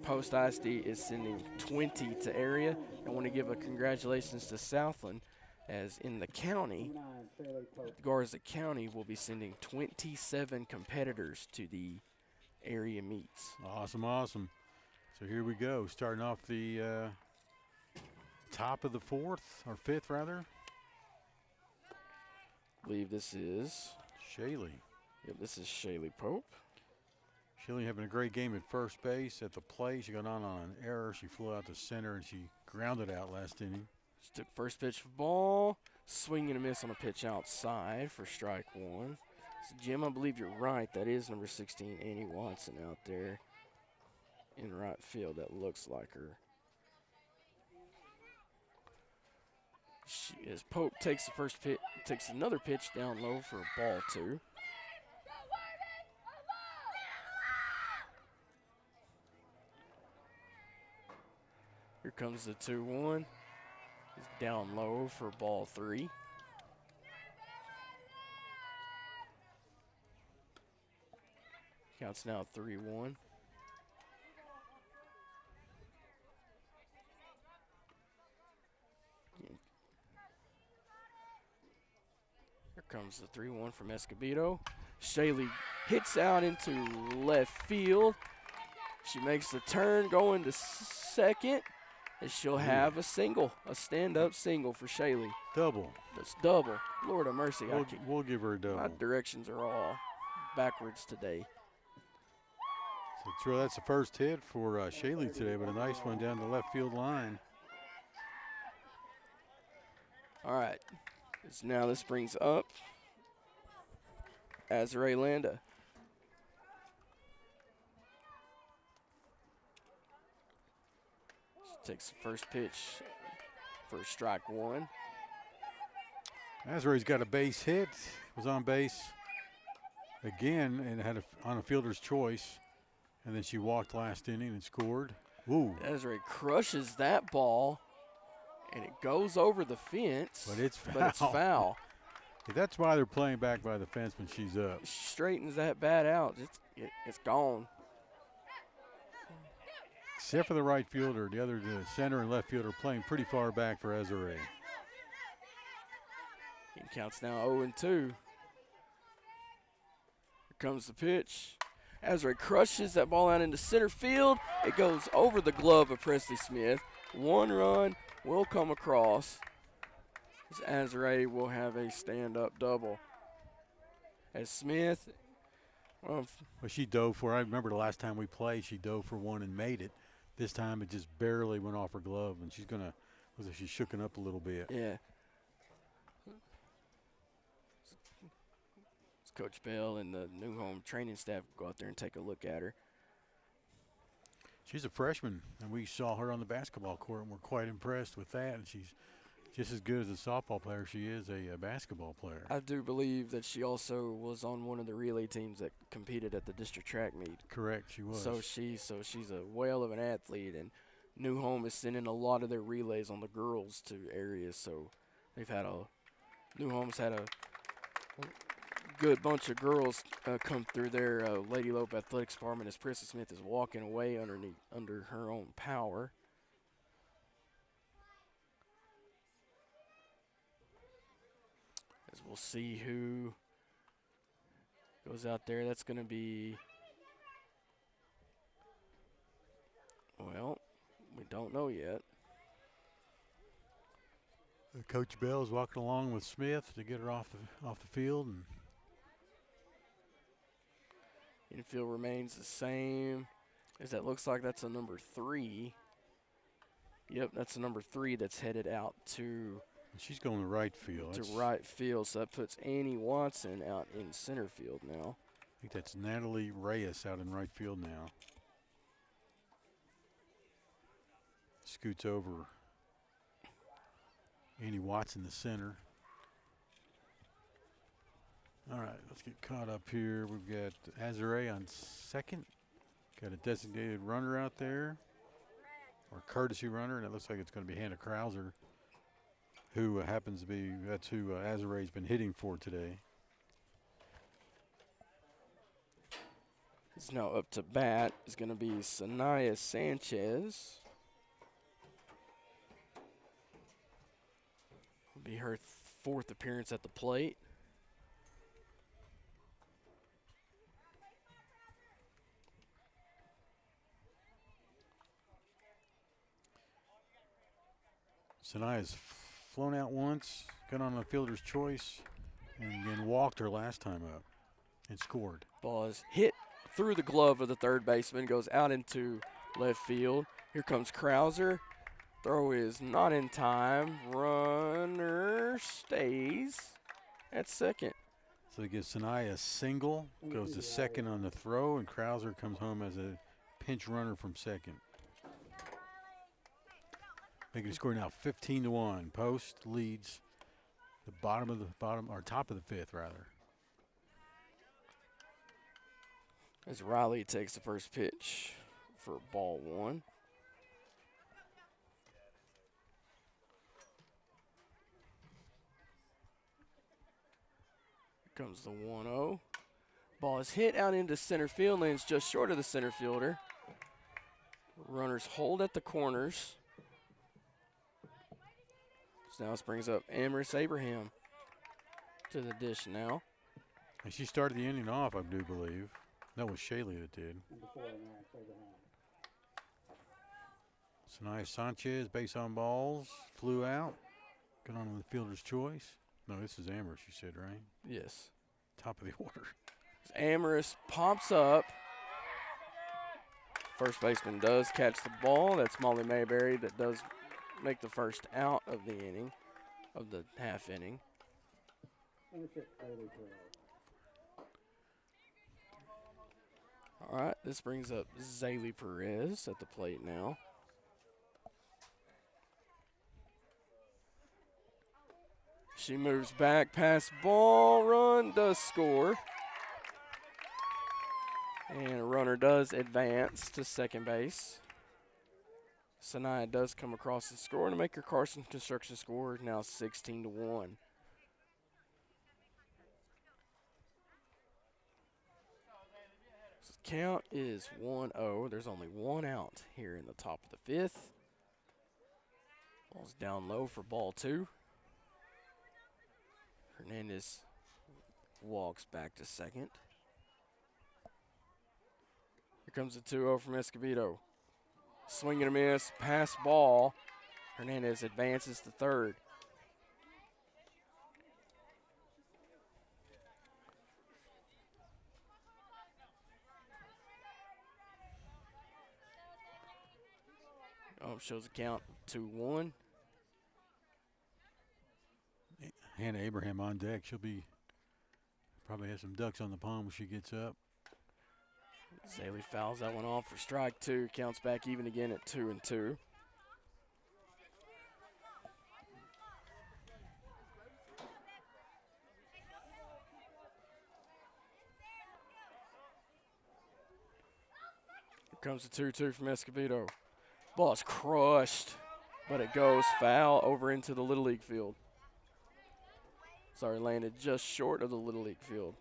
post-ISD is sending 20 to area. I want to give a congratulations to Southland, as in the county, Garza County will be sending 27 competitors to the area meets. Awesome, awesome. So here we go, starting off the top of the 4th, or 5th rather. I believe this is Shaley. Yep, this is Shaley Pope. Shaley having a great game at first base. At the plate, she got on an error. She flew out to center, and she grounded out last inning. She took first pitch for ball. Swing and a miss on a pitch outside for strike 1. So, Jim, I believe you're right. That is number 16, Annie Watson, out there in right field. That looks like her. As Pope takes the first pitch, takes another pitch down low for ball 2. Here comes the 2-1. He's down low for ball 3. Counts now 3-1. Here comes the 3-1 from Escobedo. Shaylee hits out into left field. She makes the turn going to second, and she'll have a single, a stand-up single for Shaylee. Double. That's double. Lord of mercy. We'll give her a double. My directions are all backwards today. So that's the first hit for Shaylee today, but a nice one down the left field line. All right. Now this brings up Azare Landa. She takes the first pitch for strike one. Azare's got a base hit, was on base again and had on a fielder's choice, and then she walked last inning and scored. Ooh. Azare crushes that ball, and it goes over the fence. But it's foul. Yeah, that's why they're playing back by the fence when she's up. Straightens that bat out. It's gone. Except for the right fielder, the center and left fielder playing pretty far back for Azare. It counts now 0-2. Here comes the pitch. Azare crushes that ball out into center field. It goes over the glove of Presley Smith. One run will come across. As Azare will have a stand-up double. As Smith, well, she dove for. I remember the last time we played, she dove for one and made it. This time it just barely went off her glove, and she's shooken up a little bit. Yeah. Coach Bell and the New Home training staff go out there and take a look at her. She's a freshman, and we saw her on the basketball court, and we're quite impressed with that. And she's just as good as a softball player she is a basketball player. I do believe that she also was on one of the relay teams that competed at the district track meet. Correct, she was. So she's a whale of an athlete, and New Home is sending a lot of their relays on the girls to areas. So New Home's had a good bunch of girls come through their Lady Lope Athletics Department as Presley Smith is walking away under her own power. As we'll see who goes out there. That's going to be, well, we don't know yet. Coach Bell is walking along with Smith to get her off the field, and infield remains the same. As that looks like that's a number 3. Yep, that's a number 3 that's headed out to. She's going to right field. To right field, so that puts Annie Watson out in center field now. I think that's Natalie Reyes out in right field now. Scoots over Annie Watson, the center. All right, let's get caught up here. We've got Azare on second. Got a designated runner out there, or courtesy runner, and it looks like it's going to be Hannah Krauser, who happens to be, that's who Azare's been hitting for today. It's now up to bat. It's going to be Sanaya Sanchez. Will be her 4th appearance at the plate. Sanaya's flown out once, got on a fielder's choice, and then walked her last time up and scored. Ball is hit through the glove of the third baseman, goes out into left field. Here comes Krauser. Throw is not in time. Runner stays at second. So he gives Sanaya a single, goes to second on the throw, and Krauser comes home as a pinch runner from second. Making the score now 15-1. Post leads the top of the 5th rather. As Riley takes the first pitch for ball 1. Here comes the 1-0. Ball is hit out into center field, lands just short of the center fielder. Runners hold at the corners. So now this brings up Amaris Abraham to the dish now. And she started the inning off, I do believe. That was Shaylee that did. Sanaya Sanchez, base on balls, flew out. Got on the fielder's choice. No, this is Amherst, you said, right? Yes. Top of the order. Amherst pops up. First baseman does catch the ball. That's Molly Mayberry that does make the first out of the inning, of the half inning. All right, this brings up Zaylee Perez at the plate now. She moves back, pass ball, run, does score. And a runner does advance to second base. Sanaya does come across the score to make her Carson Construction score now 16-1. Count is 1-0. There's only one out here in the top of the fifth. Ball's down low for ball two. Hernandez walks back to second. Here comes the 2-0 from Escobedo. Swing and a miss, pass ball. Hernandez advances to third. Shows a count 2-1. Hannah Abraham on deck. She'll be probably have some ducks on the pond when she gets up. Zaylee fouls that one off for strike two. Counts back even again at 2-2. Here comes the 2-2 from Escobedo. Ball's crushed, but it goes foul over into the Little League field. Sorry, landed just short of the Little League field.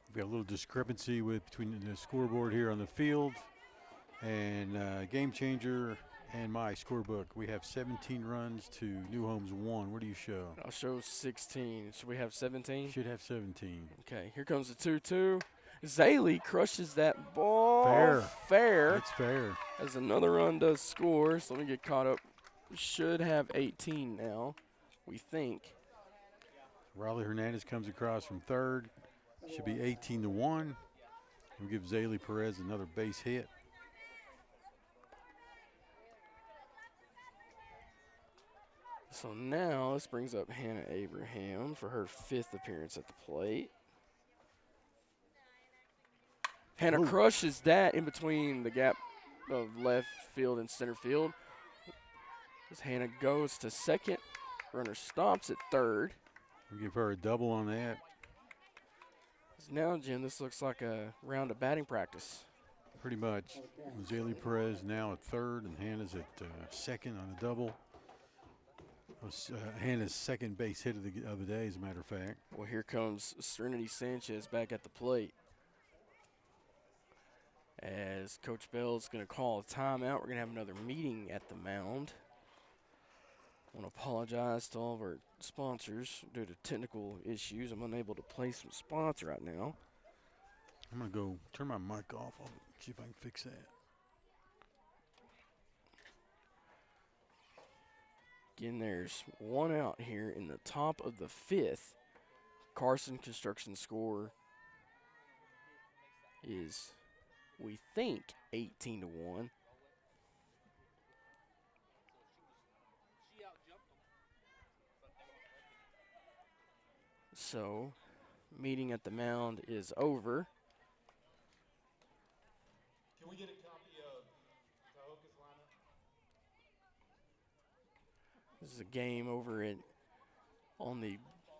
We've got a little discrepancy between the scoreboard here on the field and Game Changer and my scorebook. We have 17 runs to New Home's 1. What do you show? I'll show 16. Should we have 17? Should have 17. Okay, here comes the 2-2. Zaylee crushes that ball. Fair. That's fair. As another run does score, so let me get caught up. We should have 18 now, we think. Riley Hernandez comes across from third. Should be 18-1. We'll give Zaylee Perez another base hit. So now this brings up Hannah Abraham for her 5th appearance at the plate. Hannah crushes that in between the gap of left field and center field. As Hannah goes to second, runner stops at third. We'll give her a double on that. Now, Jim, this looks like a round of batting practice. Pretty much. Zaylee Perez now at third and Hannah's at second on a double. Hannah's second base hit of the day, as a matter of fact. Well, here comes Serenity Sanchez back at the plate. As Coach Bell's going to call a timeout, we're going to have another meeting at the mound. I want to apologize to all of our sponsors due to technical issues. I'm unable to play some spots right now. I'm going to go turn my mic off. I'll see if I can fix that. Again, there's one out here in the top of the 5th. Carson Construction score is, we think, 18-1. So, meeting at the mound is over. Can we get a copy of Tahoka's lineup? This is a game over on the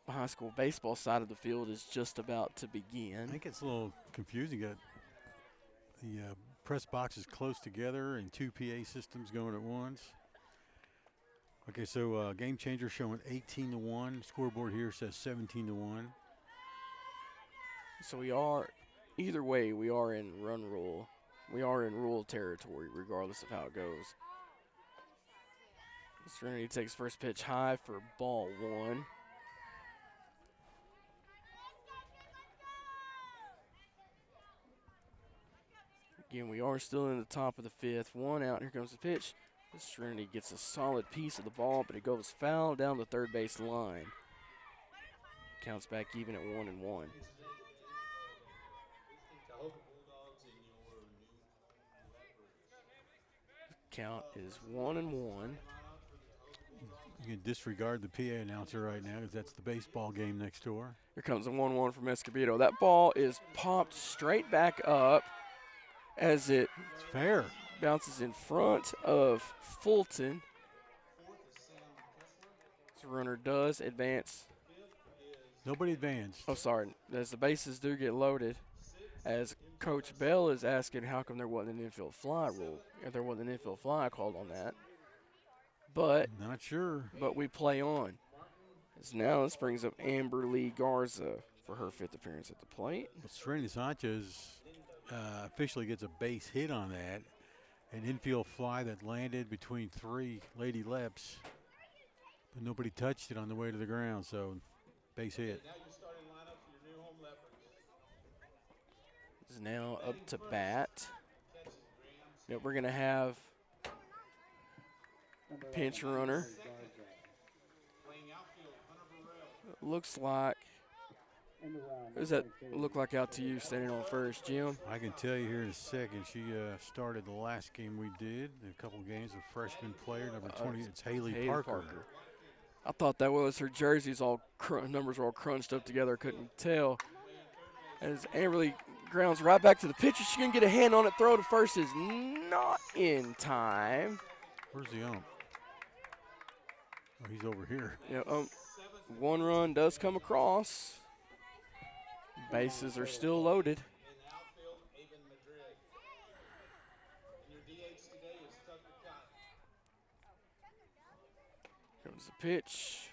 high school baseball side of the field is just about to begin. I think it's a little confusing. You got the press boxes close together and 2 PA systems going at once. Okay, so Game Changer showing 18-1. Scoreboard here says 17-1. So we are, either way, we are in run rule. We are in rule territory, regardless of how it goes. Serenity takes first pitch high for ball 1. Again, we are still in the top of the fifth. One out. Here comes the pitch. This Trinity gets a solid piece of the ball, but it goes foul down the third base line. Counts back even at 1-1. Count is 1-1. You can disregard the PA announcer right now because that's the baseball game next door. Here comes a 1-1 from Escobedo. That ball is popped straight back up as it fair bounces in front of Fulton. The runner does advance. Nobody advanced. Oh, sorry. As the bases do get loaded, as Coach Bell is asking how come there wasn't an infield fly rule. If there wasn't an infield fly called on that. But not sure. But we play on. As now this brings up Amber Lee Garza for her 5th appearance at the plate. Well, Serena Sanchez officially gets a base hit on that. An infield fly that landed between 3 Lady Leopards, but nobody touched it on the way to the ground, so base hit. Now your starting lineup for your new home Leopards. Is now up to bat. Yep, we're going to have pinch runner. Looks like, who's that look like out to you standing on first, Jim? I can tell you here in a second. She started the last game we did, a couple of games, a freshman player, number 20. It's Haley Parker. I thought that was her jerseys all numbers were all crunched up together. Couldn't tell. As Amberly grounds right back to the pitcher, she's gonna get a hand on it. Throw to first is not in time. Where's the ump? Oh, he's over here. Yeah, one run does come across. Bases are still loaded. Comes the pitch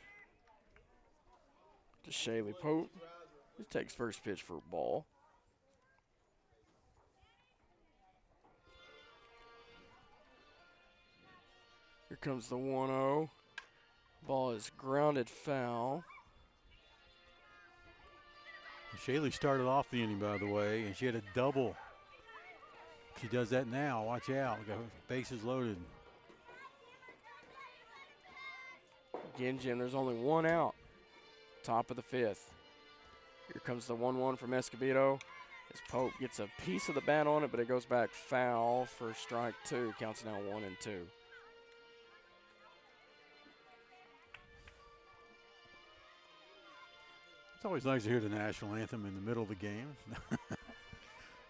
to Shaylee Pope. He takes first pitch for a ball. Here comes the 1-0. Ball is grounded foul. Shaylee started off the inning, by the way, and she had a double. She does that now. Watch out. Bases loaded. Again, Jim, there's only one out. Top of the 5th. Here comes the 1-1 from Escobedo. As Pope gets a piece of the bat on it, but it goes back foul for strike 2. Counts now 1-2. It's always nice to hear the national anthem in the middle of the game.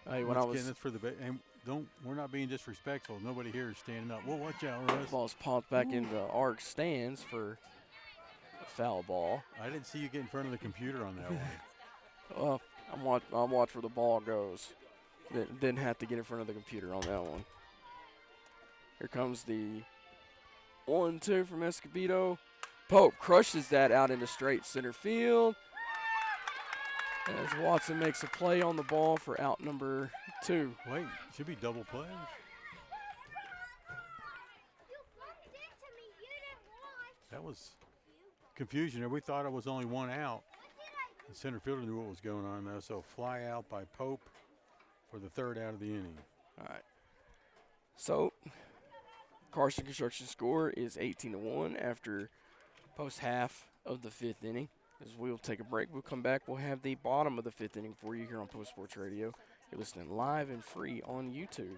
Hey, when I was for the and we're not being disrespectful. Nobody here is standing up. Well, watch out, Russ. Ball's popped back into Arc stands for a foul ball. I didn't see you get in front of the computer on that one. Well, I'll watch where the ball goes. Didn't have to get in front of the computer on that one. Here comes the 1-2 from Escobedo. Pope crushes that out into straight center field. As Watson makes a play on the ball for out number 2. Wait, should be double plays. That was confusion. We thought it was only one out. The center fielder knew what was going on, though. So fly out by Pope for the 3rd out of the inning. All right. So Carson Construction score is 18-1 after post half of the 5th inning. As we'll take a break, we'll come back. We'll have the bottom of the 5th inning for you here on Post Sports Radio. You're listening live and free on YouTube.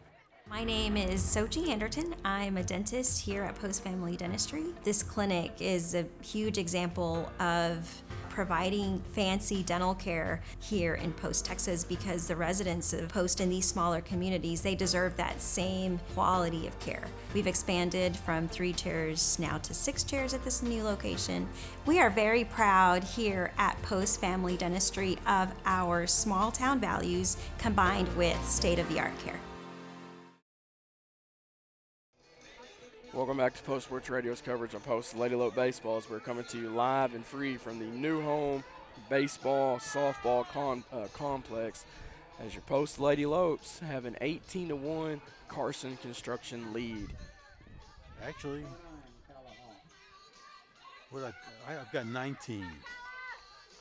My name is Sochi Anderton. I'm a dentist here at Post Family Dentistry. This clinic is a huge example of providing fancy dental care here in Post, Texas, because the residents of Post in these smaller communities, they deserve that same quality of care. We've expanded from 3 chairs now to 6 chairs at this new location. We are very proud here at Post Family Dentistry of our small town values combined with state-of-the-art care. Welcome back to Post Sports Radio's coverage on Post Lady Lope Baseball, as we're coming to you live and free from the new home baseball softball complex, as your Post Lady Lopes have an 18-1 Carson Construction lead. Actually, I've got 19.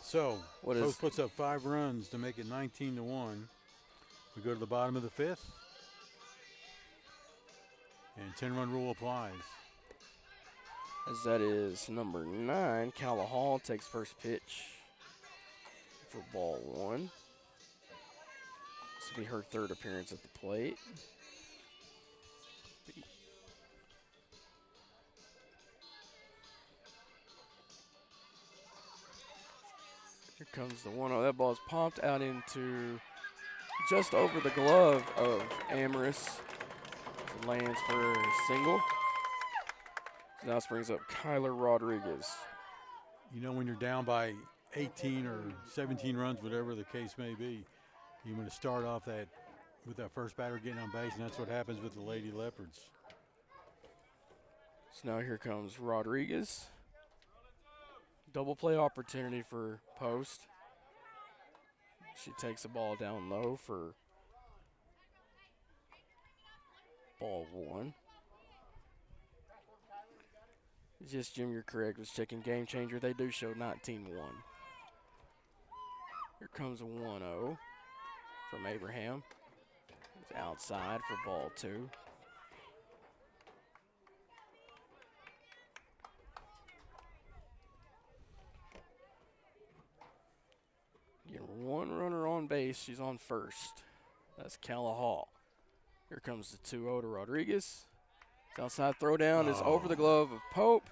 So Post puts up 5 runs to make it 19-1. We go to the bottom of the 5th. And 10-run rule applies. As that is number 9, Calla Hall takes first pitch for ball 1. This will be her 3rd appearance at the plate. Here comes the 1-0. That ball is popped out into just over the glove of Amaris. It lands for a single. So now this brings up Kyler Rodriguez. You know, when you're down by 18 or 17 runs, whatever the case may be, you're going to start off that with that first batter getting on base, and that's what happens with the Lady Leopards. So now here comes Rodriguez. Double play opportunity for Post. She takes the ball down low for ball 1. Just, Jim, you're correct. Was checking Game Changer. They do show 19-1. Here comes a 1-0 from Abraham. It's outside for ball 2. Getting 1 runner on base. She's on first. That's Calla Hall. Here comes the 2-0 to Rodriguez. It's outside throw down is over the glove of Pope.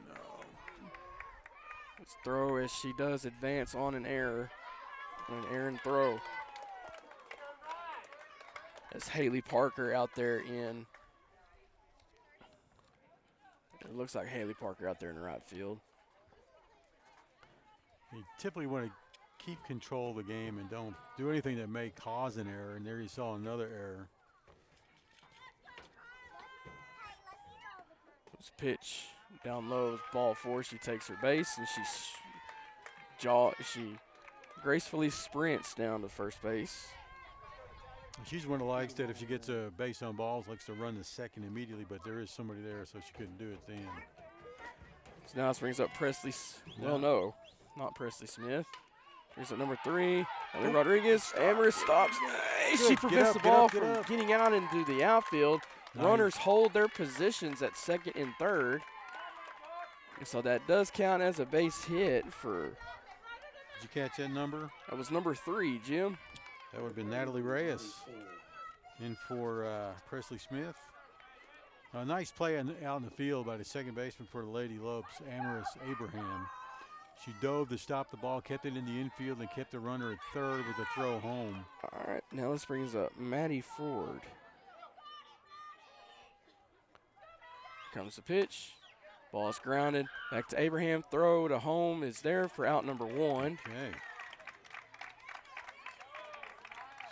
No. Let's throw as she does advance on an error. An errant throw. As Haley Parker out there in. It looks like Haley Parker out there in the right field. You typically want to keep control of the game and don't do anything that may cause an error, and there you saw another error. This pitch down low is ball 4. She takes her base and she gracefully sprints down to first base. She's one of the likes that if she gets a base on balls, likes to run the second immediately, but there is somebody there, so she couldn't do it then. So now this brings up Presley. Well, no, not Presley Smith. Brings up number 3, Ellie Rodriguez. Amaris stops. She prevents the ball from getting out into the outfield. Nice. Runners hold their positions at second and third. And so that does count as a base hit for. Did you catch that number? That was number 3, Jim. That would have been Natalie Reyes in for Presley Smith. A nice play out in the field by the second baseman for the Lady Lopes, Amaris Abraham. She dove to stop the ball, kept it in the infield, and kept the runner at third with a throw home. All right, now this brings up Maddie Ford. Comes the pitch. Ball is grounded. Back to Abraham. Throw to home is there for out number 1. Okay.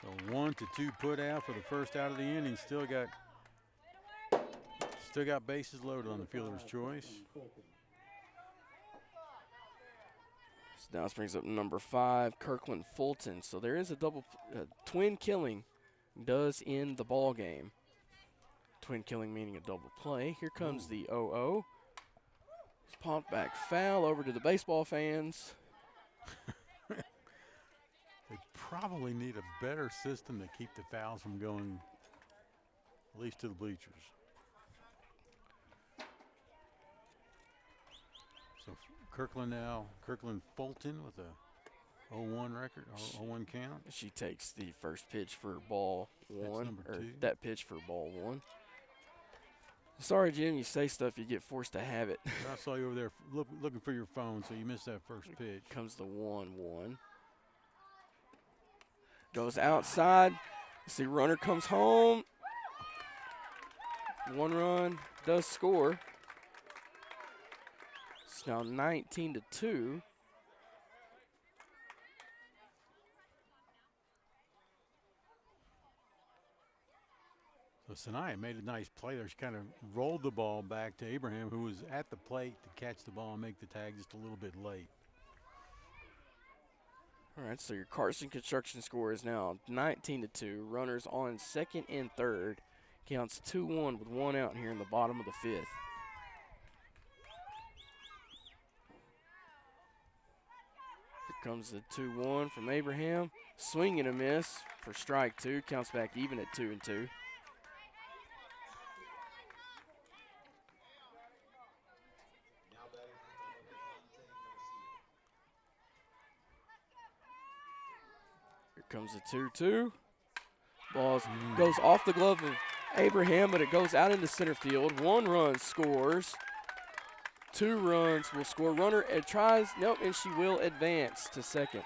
So 1-2 put out for the first out of the inning. Still got bases loaded on the fielder's choice. So now this brings up number 5, Kirkland Fulton. So there is a twin killing does end the ball game. Twin killing meaning a double play. Here comes the 0-0. It's pumped back foul over to the baseball fans. They probably need a better system to keep the fouls from going at least to the bleachers. So Kirkland Fulton with a 0-1 record, 0-1 count. She takes the first pitch for ball 1. That's number 2. That pitch for ball 1. Sorry, Jim, you say stuff, you get forced to have it. I saw you over there looking for your phone, so you missed that first pitch. Comes the 1-1. Goes outside. See, runner comes home. 1 run does score. It's now 19-2. So Sanaya made a nice play there. She kind of rolled the ball back to Abraham, who was at the plate to catch the ball and make the tag just a little bit late. All right, so your Carson Construction score is now 19-2. Runners on second and third. Counts 2-1 with 1 out here in the bottom of the 5th. Here comes the 2-1 from Abraham. Swing and a miss for strike 2. Counts back even at 2-2. Comes the 2-2. Ball goes off the glove of Abraham, but it goes out into center field. 1 run scores. 2 runs will score. Runner tries, nope, and she will advance to second.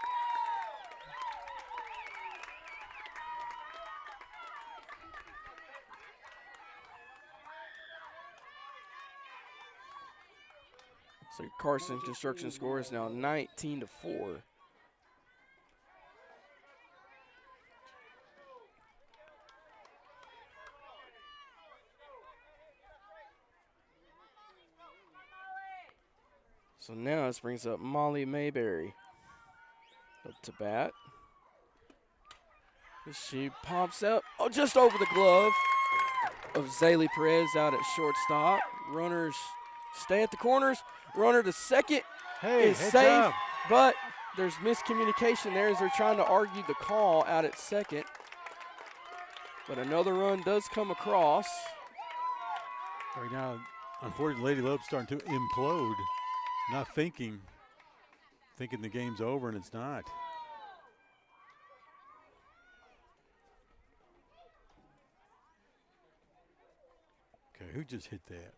So Carson Construction scores now 19-4. So now this brings up Molly Mayberry up to bat. She pops up, just over the glove of Zaylee Perez out at shortstop. Runners stay at the corners. Runner to second is safe, but there's miscommunication there as they're trying to argue the call out at second. But another run does come across. Right now, unfortunately, Lady Lopes starting to implode. Not thinking the game's over, and it's not. Okay, who just hit that?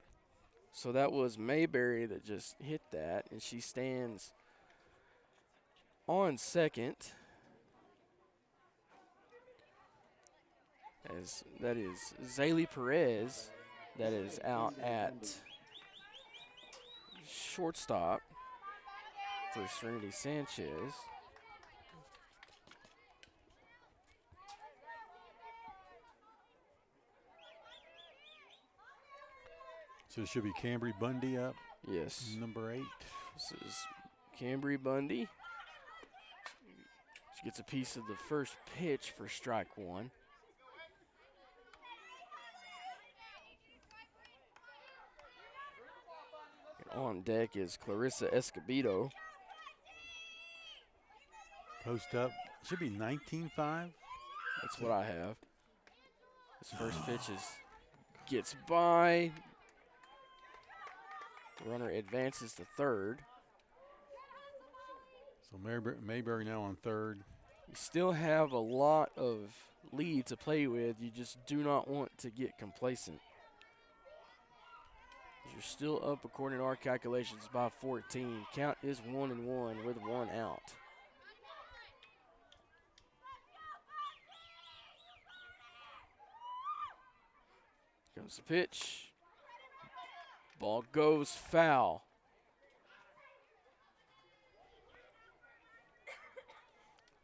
So that was Mayberry that just hit that, and she stands on second. As that is Zaylee Perez that is out at shortstop for Serenity Sanchez. So it should be Cambry Bundy up. Yes. Number 8. This is Cambry Bundy. She gets a piece of the first pitch for strike 1. And on deck is Clarissa Escobedo. Post up. Should be 19-5. That's what I have. This first pitch gets by. Runner advances to third. So Mayberry now on third. You still have a lot of lead to play with. You just do not want to get complacent. You're still up, according to our calculations, by 14. Count is 1-1 with 1 out. Comes the pitch. Ball goes foul.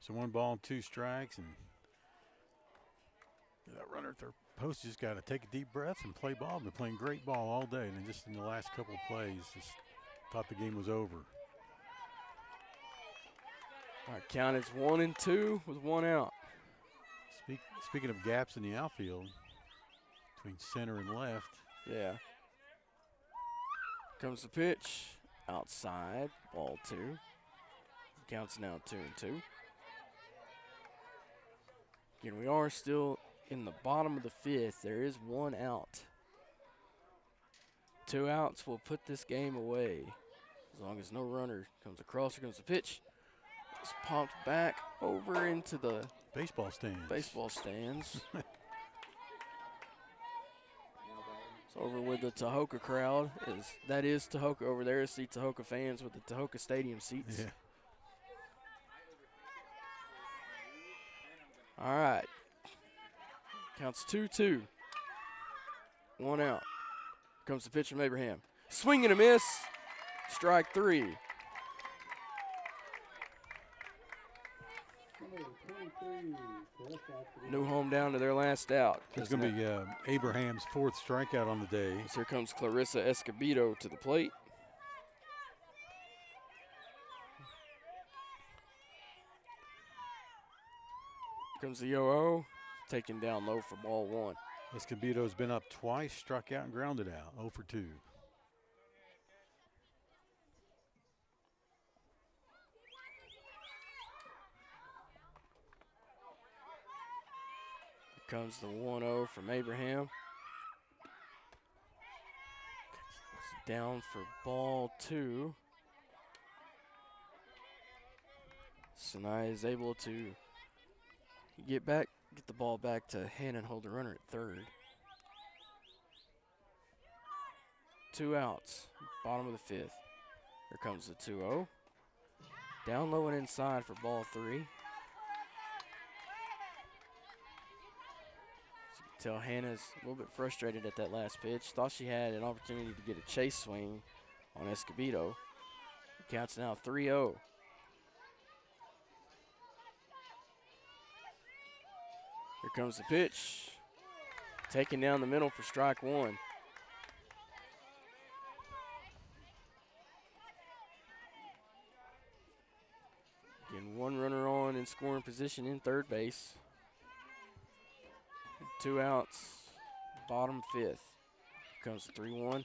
So 1 ball, 2 strikes, and that runner at their post just got to take a deep breath and play ball. Been playing great ball all day, and just in the last couple of plays, just thought the game was over. All right, count is 1-2 with 1 out. Speaking of gaps in the outfield between center and left. Yeah. Comes the pitch. Outside. Ball 2. Counts now 2-2. Again, we are still in the bottom of the 5th. There is 1 out. 2 outs will put this game away. As long as no runner comes across. Here comes the pitch. It's popped back over into the baseball stands. It's over with the Tahoka crowd. That is Tahoka over there. See Tahoka fans with the Tahoka Stadium seats. Yeah. All right. Counts 2-2. 1 out. Comes the pitch from Abraham. Swing and a miss. Strike 3. New home down to their last out. It's going to be Abraham's 4th strikeout on the day. So here comes Clarissa Escobedo to the plate. Comes the 0-0, taken down low for ball 1. Escobedo's been up twice, struck out and grounded out, 0 for 2. Comes the 1-0 from Abraham. It's down for ball 2. Sinai is able to Get the ball back to Hannah and hold the runner at third. 2 outs, bottom of the fifth. Here comes the 2-0. Down low and inside for ball 3. So you can tell Hannah's a little bit frustrated at that last pitch. Thought she had an opportunity to get a chase swing on Escobedo. The count's now 3-0. Here comes the pitch. Taken down the middle for strike 1. Again, 1 runner on in scoring position in third base. 2 outs, bottom fifth. Here comes the 3-1.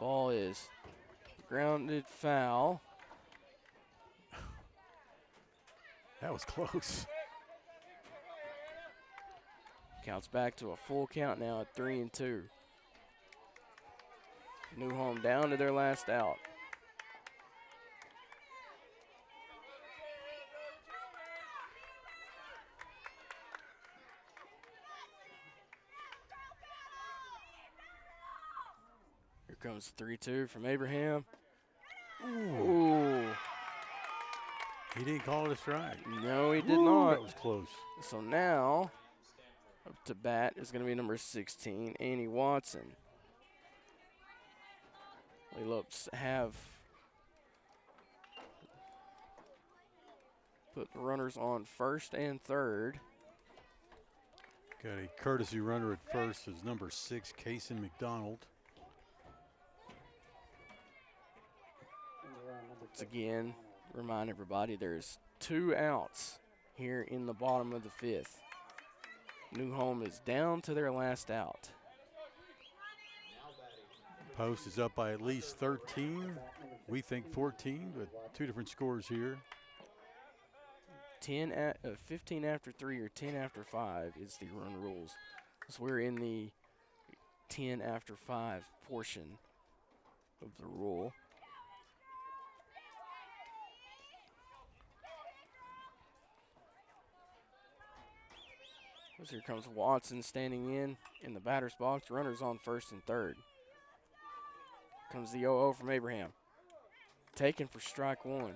Ball is grounded foul. That was close. Counts back to a full count now at 3-2. New Home down to their last out. Here comes the 3-2 from Abraham. Ooh. He didn't call it a strike. No, he did not. That was close. So now, up to bat is going to be number 16, Annie Watson. Lopes have put the runners on first and third. Got a courtesy runner at first is number 6, Kaysen McDonald. Once again, remind everybody there's 2 outs here in the bottom of the fifth. New Home is down to their last out. Post is up by at least 13. We think 14, but 2 different scores here. 15 after 3 or 10 after 5 is the run rules. So we're in the 10 after 5 portion of the rule. So here comes Watson standing in the batter's box. Runners on first and third. Comes the 0-0 from Abraham. Taken for strike 1. Here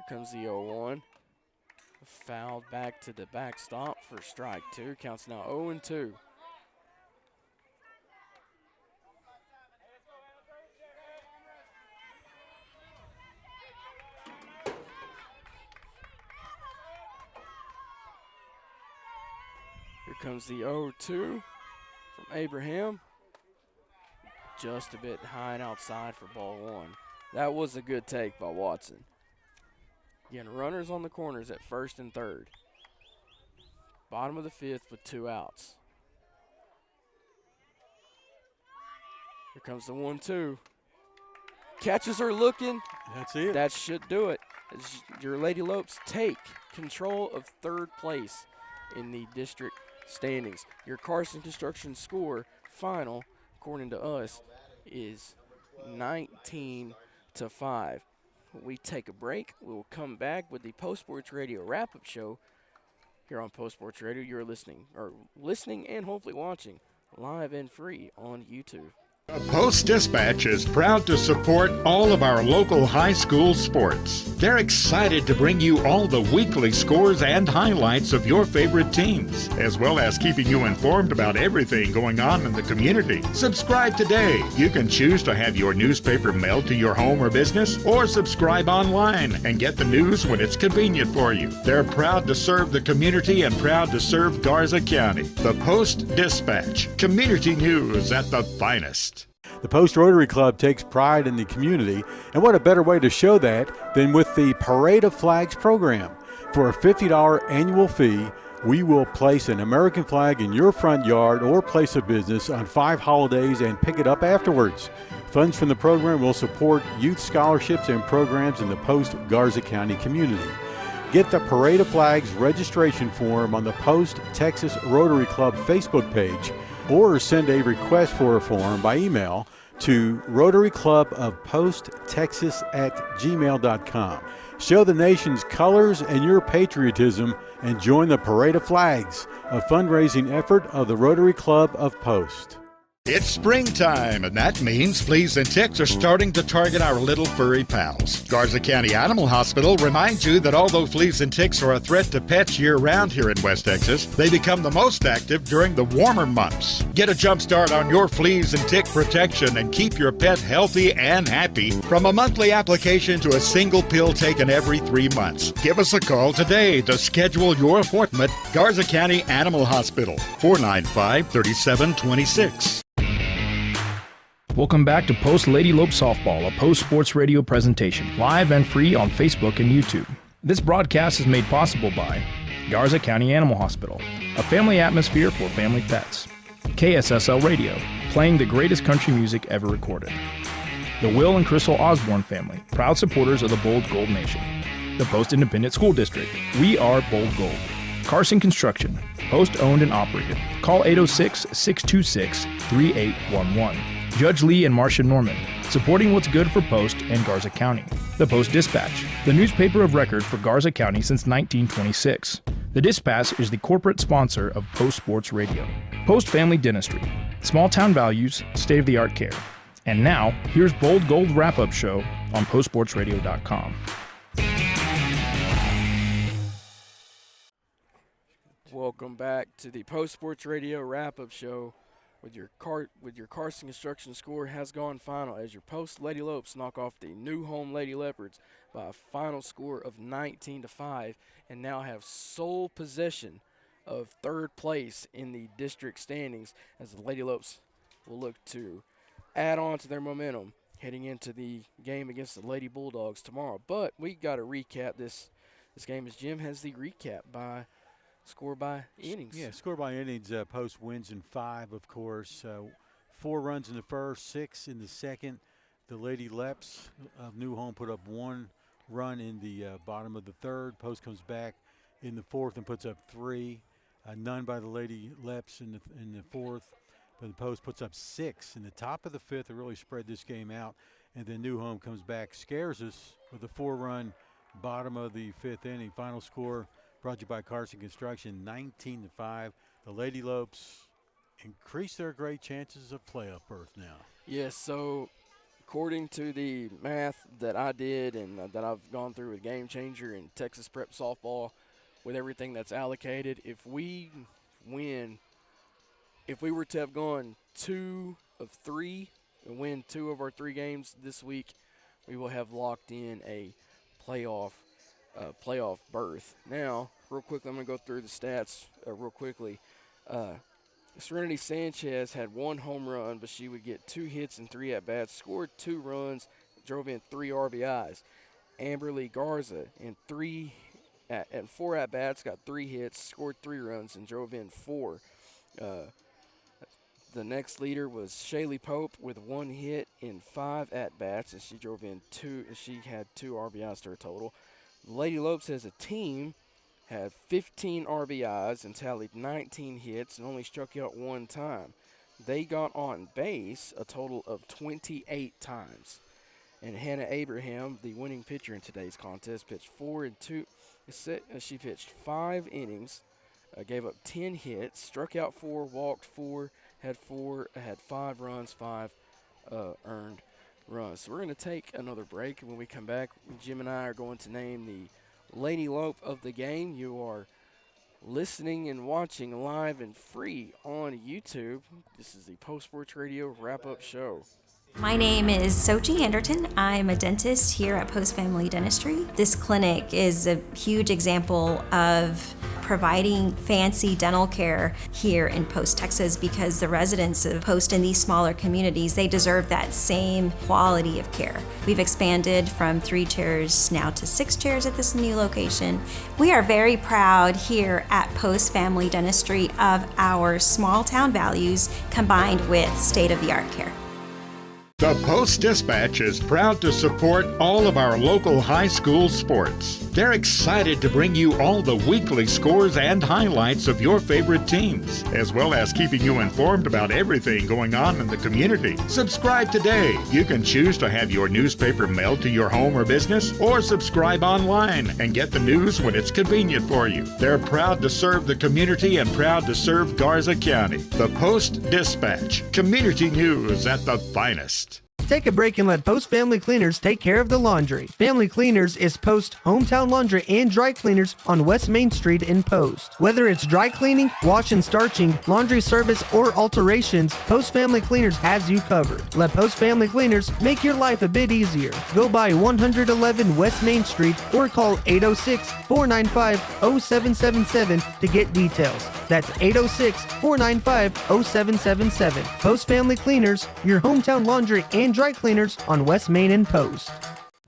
comes the 0-1. Fouled back to the backstop for strike 2. Counts now 0-2. Here comes the 0-2 from Abraham. Just a bit high and outside for ball 1. That was a good take by Watson. Again, runners on the corners at first and third. Bottom of the fifth with 2 outs. Here comes the 1-2. Catches are looking. That's it. That should do it. Your Lady Lopes take control of third place in the district standings. Your Carson Construction score final, according to us, is 19-5. We take a break. We will come back with the Post Sports Radio wrap-up show here on Post Sports Radio. You're listening and hopefully watching live and free on YouTube. The Post-Dispatch is proud to support all of our local high school sports. They're excited to bring you all the weekly scores and highlights of your favorite teams, as well as keeping you informed about everything going on in the community. Subscribe today. You can choose to have your newspaper mailed to your home or business, or subscribe online and get the news when it's convenient for you. They're proud to serve the community and proud to serve Garza County. The Post-Dispatch, community news at the finest. The Post Rotary Club takes pride in the community, and what a better way to show that than with the Parade of Flags program. For a $50 annual fee, we will place an American flag in your front yard or place of business on 5 holidays and pick it up afterwards. Funds from the program will support youth scholarships and programs in the Post Garza County community. Get the Parade of Flags registration form on the Post Texas Rotary Club Facebook page, or send a request for a form by email to rotaryclubofposttexas@gmail.com. Show the nation's colors and your patriotism and join the Parade of Flags, a fundraising effort of the Rotary Club of Post. It's springtime, and that means fleas and ticks are starting to target our little furry pals. Garza County Animal Hospital reminds you that although fleas and ticks are a threat to pets year-round here in West Texas, they become the most active during the warmer months. Get a jump start on your fleas and tick protection and keep your pet healthy and happy from a monthly application to a single pill taken every 3 months. Give us a call today to schedule your appointment. Garza County Animal Hospital, 495-3726. Welcome back to Post Lady Lopes Softball, a Post Sports Radio presentation, live and free on Facebook and YouTube. This broadcast is made possible by Garza County Animal Hospital, a family atmosphere for family pets. KSSL Radio, playing the greatest country music ever recorded. The Will and Crystal Osborne family, proud supporters of the Bold Gold Nation. The Post Independent School District, we are Bold Gold. Carson Construction, Post owned and operated. Call 806-626-3811. Judge Lee and Marcia Norman, supporting what's good for Post and Garza County. The Post Dispatch, the newspaper of record for Garza County since 1926. The Dispatch is the corporate sponsor of Post Sports Radio. Post Family Dentistry, small town values, state-of-the-art care. And now, here's Bold Gold Wrap-Up Show on postsportsradio.com. Welcome back to the Post Sports Radio Wrap-Up Show. With your Carson Construction score has gone final as your Post Lady Lopes knock off the new home Lady Leopards by a final score of 19-5 and now have sole possession of third place in the district standings as the Lady Lopes will look to add on to their momentum heading into the game against the Lady Bulldogs tomorrow. But we got to recap this game as Jim has the recap by score by innings. Yeah, score by innings. Post wins in 5, of course. 4 runs in the first, 6 in the second. The Lady Leps of New Home put up 1 run in the bottom of the third. Post comes back in the fourth and puts up 3. None by the Lady Leps in the fourth. But the Post puts up 6 in the top of the fifth to really spread this game out. And then New Home comes back, scares us with a 4-run bottom of the fifth inning. Final score brought to you by Carson Construction, 19-5. The Lady Lopes increase their great chances of playoff berth now. Yes, so according to the math that I did and that I've gone through with Game Changer and Texas Prep Softball, with everything that's allocated, if we were to have gone 2 of 3 and win 2 of our 3 games this week, we will have locked in a playoff berth. Now, real quickly, I'm going to go through the stats real quickly. Serenity Sanchez had 1 home run, but she would get 2 hits and 3 at-bats, scored 2 runs, drove in 3 RBIs. Amberly Garza in 4 at-bats, got 3 hits, scored 3 runs, and drove in 4. The next leader was Shaylee Pope with 1 hit in 5 at-bats, and she drove in 2, and she had 2 RBIs to her total. Lady Lopes as a team had 15 RBIs and tallied 19 hits and only struck out 1 time. They got on base a total of 28 times. And Hannah Abraham, the winning pitcher in today's contest, pitched 4 and 2. She pitched 5 innings, gave up 10 hits, struck out 4, walked 4, had 5 runs, 5 earned runs. So we're going to take another break. When we come back, Jim and I are going to name the Lady Lope of the game. You are listening and watching live and free on YouTube. This is the Post Sports Radio Wrap-Up Show. My name is Sochi Anderton. I'm a dentist here at Post Family Dentistry. This clinic is a huge example of providing fancy dental care here in Post, Texas, because the residents of Post in these smaller communities, they deserve that same quality of care. We've expanded from 3 chairs now to 6 chairs at this new location. We are very proud here at Post Family Dentistry of our small town values combined with state-of-the-art care. The Post Dispatch is proud to support all of our local high school sports. They're excited to bring you all the weekly scores and highlights of your favorite teams, as well as keeping you informed about everything going on in the community. Subscribe today. You can choose to have your newspaper mailed to your home or business, or subscribe online and get the news when it's convenient for you. They're proud to serve the community and proud to serve Garza County. The Post-Dispatch. Community news at the finest. Take a break and let Post Family Cleaners take care of the laundry. Family Cleaners is Post hometown laundry and dry cleaners on West Main Street in Post. Whether it's dry cleaning, wash and starching, laundry service, or alterations, Post Family Cleaners has you covered. Let Post Family Cleaners make your life a bit easier. Go by 111 West Main Street or call 806-495-0777 to get details. That's 806-495-0777. Post Family Cleaners, your hometown laundry and dry cleaners on West Main and Post.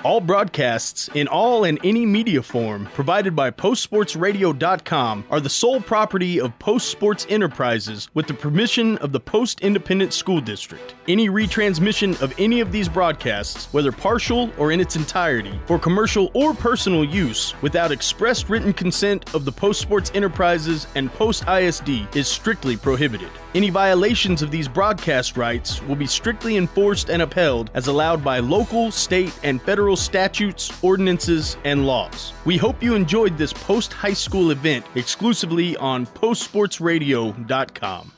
All broadcasts in all and any media form provided by PostSportsRadio.com are the sole property of Post Sports Enterprises with the permission of the Post Independent School District. Any retransmission of any of these broadcasts, whether partial or in its entirety, for commercial or personal use without express written consent of the Post Sports Enterprises and Post ISD is strictly prohibited. Any violations of these broadcast rights will be strictly enforced and upheld as allowed by local, state, and federal statutes, ordinances, and laws. We hope you enjoyed this post-high school event exclusively on PostSportsRadio.com.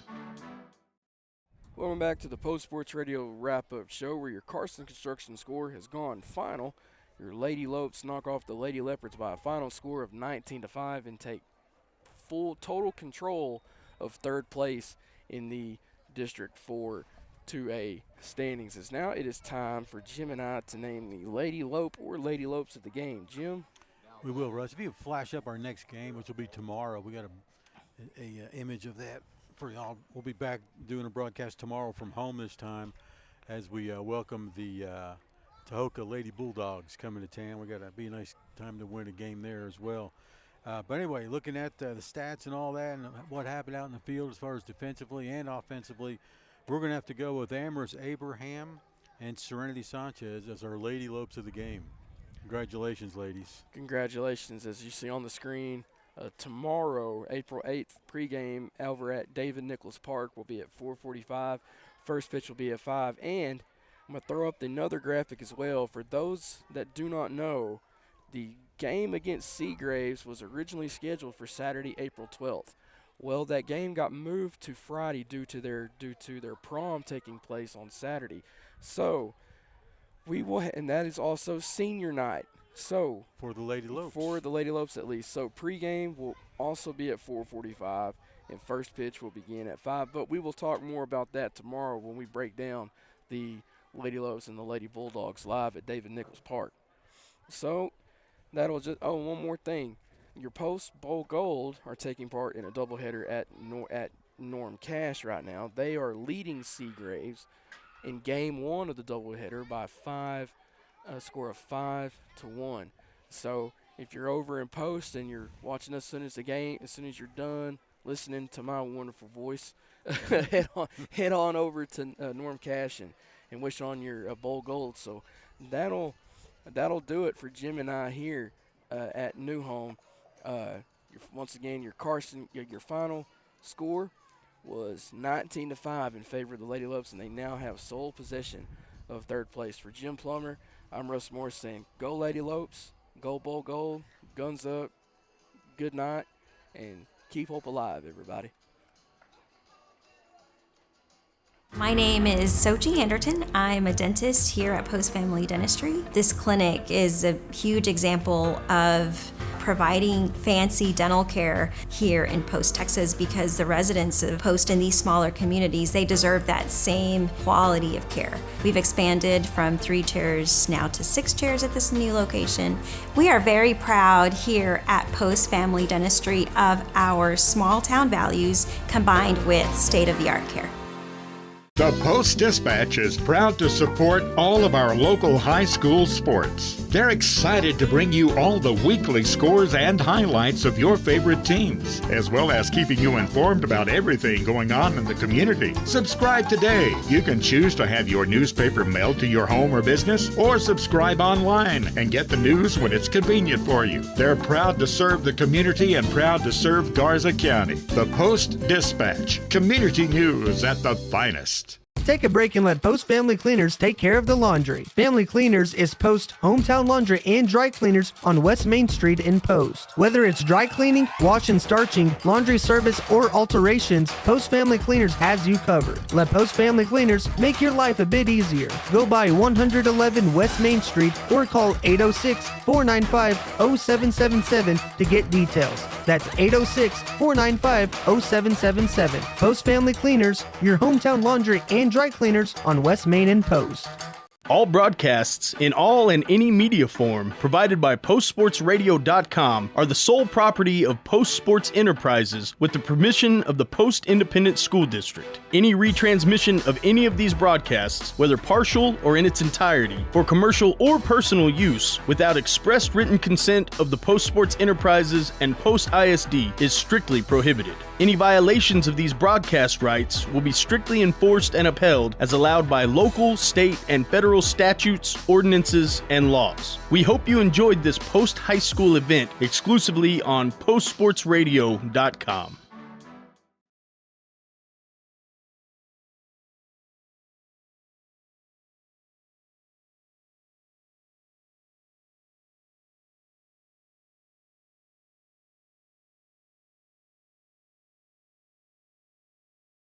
Welcome back to the Post Sports Radio wrap-up show where your Carson Construction score has gone final. Your Lady Lopes knock off the Lady Leopards by a final score of 19-5 and take full total control of third place in the District 4 2A standings. As now it is time for Jim and I to name the Lady Lope or Lady Lopes of the game. Jim? We will, Russ. If you flash up our next game, which will be tomorrow, we got a image of that for y'all. We'll be back doing a broadcast tomorrow from home this time as we welcome the Tahoka Lady Bulldogs coming to town. We got to be a nice time to win a game there as well. But anyway, looking at the stats and all that and what happened out in the field as far as defensively and offensively, we're going to have to go with Amherst Abraham and Serenity Sanchez as our Lady Lopes of the game. Congratulations, ladies. Congratulations. As you see on the screen, tomorrow, April 8th, pregame over at David Nichols Park will be at 4:45. First pitch will be at 5. And I'm going to throw up another graphic as well. For those that do not know, the game against Seagraves was originally scheduled for Saturday, April 12th. Well, that game got moved to Friday due to their prom taking place on Saturday. So we will, and that is also senior night. So for the Lady Lopes. For the Lady Lopes at least. So pregame will also be at 4:45, and first pitch will begin at 5. But we will talk more about that tomorrow when we break down the Lady Lopes and the Lady Bulldogs live at David Nichols Park. So that'll just, one more thing. Your Post Bowl Gold are taking part in a doubleheader at Norm Cash right now. They are leading Seagraves in game 1 of the doubleheader by a score of 5-1. So if you're over in Post and you're watching us as soon as you're done listening to my wonderful voice, head on over to Norm Cash and wish on your Bowl Gold. So that'll do it for Jim and I here at New Home. Once again, your final score was 19-5 in favor of the Lady Lopes, and they now have sole possession of third place. For Jim Plummer, I'm Russ Morris saying, go Lady Lopes, go Bowl Gold, guns up, good night, and keep hope alive, everybody. My name is Sochi Anderton. I'm a dentist here at Post Family Dentistry. This clinic is a huge example of providing fancy dental care here in Post, Texas, because the residents of Post in these smaller communities, they deserve that same quality of care. We've expanded from 3 chairs now to 6 chairs at this new location. We are very proud here at Post Family Dentistry of our small town values combined with state-of-the-art care. The Post-Dispatch is proud to support all of our local high school sports. They're excited to bring you all the weekly scores and highlights of your favorite teams, as well as keeping you informed about everything going on in the community. Subscribe today. You can choose to have your newspaper mailed to your home or business, or subscribe online and get the news when it's convenient for you. They're proud to serve the community and proud to serve Garza County. The Post-Dispatch, community news at the finest. Take a break and let Post Family Cleaners take care of the laundry. Family Cleaners is Post hometown laundry and dry cleaners on West Main Street in Post. Whether it's dry cleaning, wash and starching, laundry service, or alterations, Post Family Cleaners has you covered. Let Post Family Cleaners make your life a bit easier. Go by 111 West Main Street or call 806-495-0777 to get details. That's 806-495-0777. Post Family Cleaners, your hometown laundry and dry cleaners on West Main and Post. All broadcasts in all and any media form provided by postsportsradio.com are the sole property of Post Sports Enterprises with the permission of the Post Independent School District. Any retransmission of any of these broadcasts, whether partial or in its entirety, for commercial or personal use without express written consent of the Post Sports Enterprises and Post ISD is strictly prohibited. Any violations of these broadcast rights will be strictly enforced and upheld as allowed by local, state, and federal statutes, ordinances, and laws. We hope you enjoyed this post-high school event exclusively on postsportsradio.com.